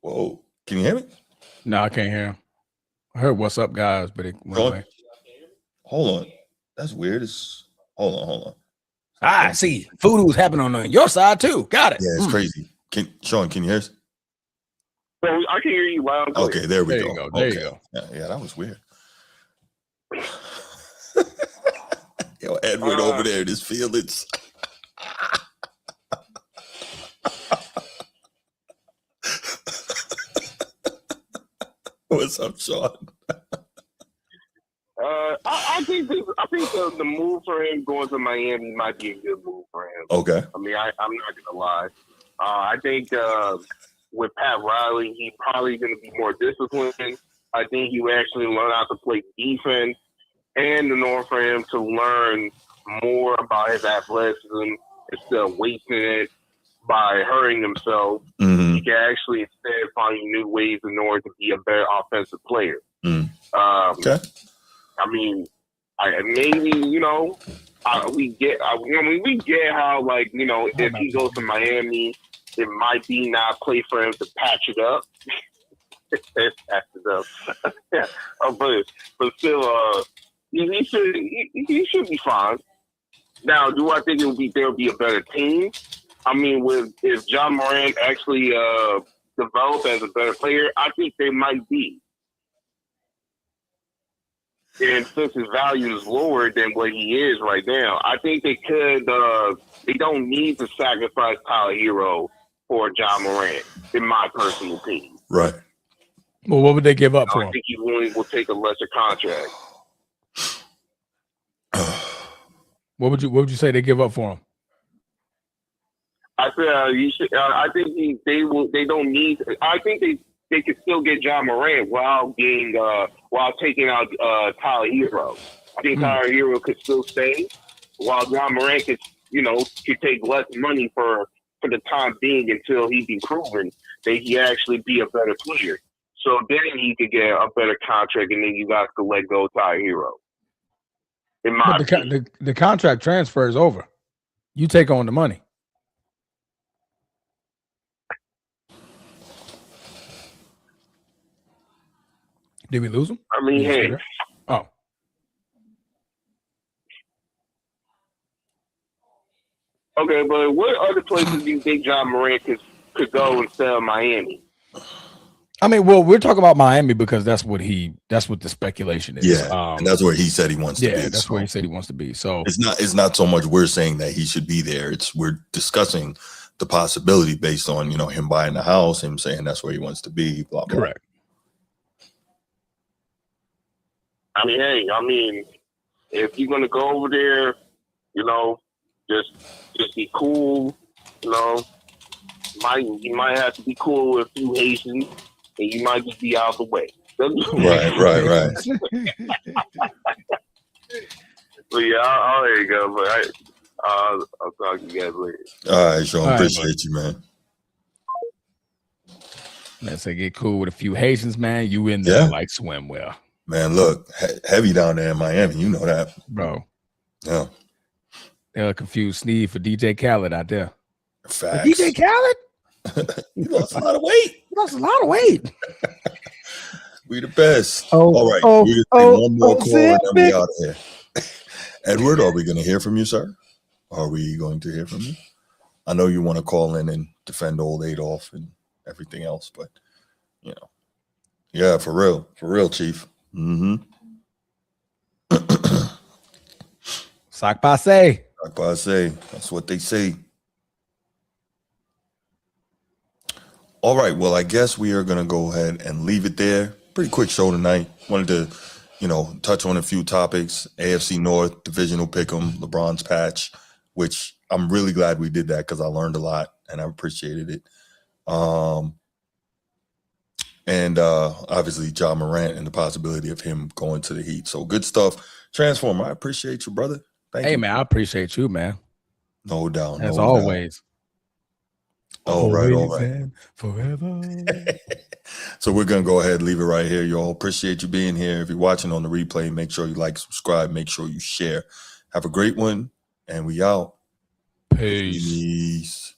Whoa, can you hear me? No, I can't hear him. I heard "What's up, guys," but it went away. Hold on, that's weird. Hold on. I see. Voodoo's happening on your side too. Got it. Yeah, it's crazy. Sean, can you hear us? So I can hear you loud. Okay, there we go. There you go. Yeah, that was weird. Yo, Edward over there in his feelings. What's up, Sean? I think the move for him going to Miami might be a good move for him. Okay. I mean, I'm not gonna lie. I think with Pat Riley, he's probably going to be more disciplined. I think he will actually learn how to play defense, and in order for him to learn more about his athleticism instead of wasting it by hurting himself, he can actually instead find new ways in order to be a better offensive player. Okay. I mean, we get how, like, you know, if he goes to Miami, it might be not play for him to patch it up. but still, he should be fine. Now, do I think there'll be a better team? I mean, if John Morant actually develop as a better player, I think they might be. And since his value is lower than what he is right now, I think they could. They don't need to sacrifice Tyler Hero for John Morant, in my personal opinion. Right. Well, what would they give up for him? I think he will take a lesser contract. What would you say they give up for him? I said you should. I think they will. They don't need. I think they could still get John Morant while taking out Tyler Hero. I think Tyler Hero could still stay while John Morant could take less money for the time being until he be proven that he actually be a better player. So then he could get a better contract, and then you guys could let go Tyler Hero. But the contract transfer is over. You take on the money. Did we lose him? I mean, hey. Oh. Okay, but what other places do you think John Morant could go instead of Miami? I mean, well, we're talking about Miami because that's what the speculation is. Yeah, and that's where he said he wants to be. Yeah, that's where he said he wants to be. So it's not so much we're saying that he should be there. We're discussing the possibility based on, him buying the house, him saying that's where he wants to be, blah, blah. Correct. I mean, hey, if you're gonna go over there, just be cool. You might have to be cool with a few Haitians, and you might just be out of the way. Right. So yeah, I'll let you go. But I'll talk to you guys later. All right, Sean. Appreciate you, man. Let's say get cool with a few Haitians, man. You in there like swim well. Man, look, heavy down there in Miami. You know that. Bro. Yeah. They'll confuse Sneed for DJ Khaled out there. Facts. DJ Khaled? He lost a lot of weight. We the best. All right. We're going to take one more call and then we out of here. Edward, are we going to hear from you, sir? Are we going to hear from you? I know you want to call in and defend old Adolph. everything else. But, yeah, for real, Chief. Mm-hmm. Sac passe. Sac passe. That's what they say. All right, well, I guess we are going to go ahead and leave it there. Pretty quick show tonight. Wanted to, touch on a few topics. AFC North, Divisional Pick'em, LeBron's patch, which I'm really glad we did that because I learned a lot and I appreciated it. And obviously Ja Morant and the possibility of him going to the Heat. So good stuff. Transformer, I appreciate you, brother. Thank you. Hey, man, I appreciate you, man. No doubt. As always. All right. And forever. So we're going to go ahead and leave it right here, y'all. Appreciate you being here. If you're watching on the replay, make sure you like, subscribe, make sure you share. Have a great one, and we out. Peace.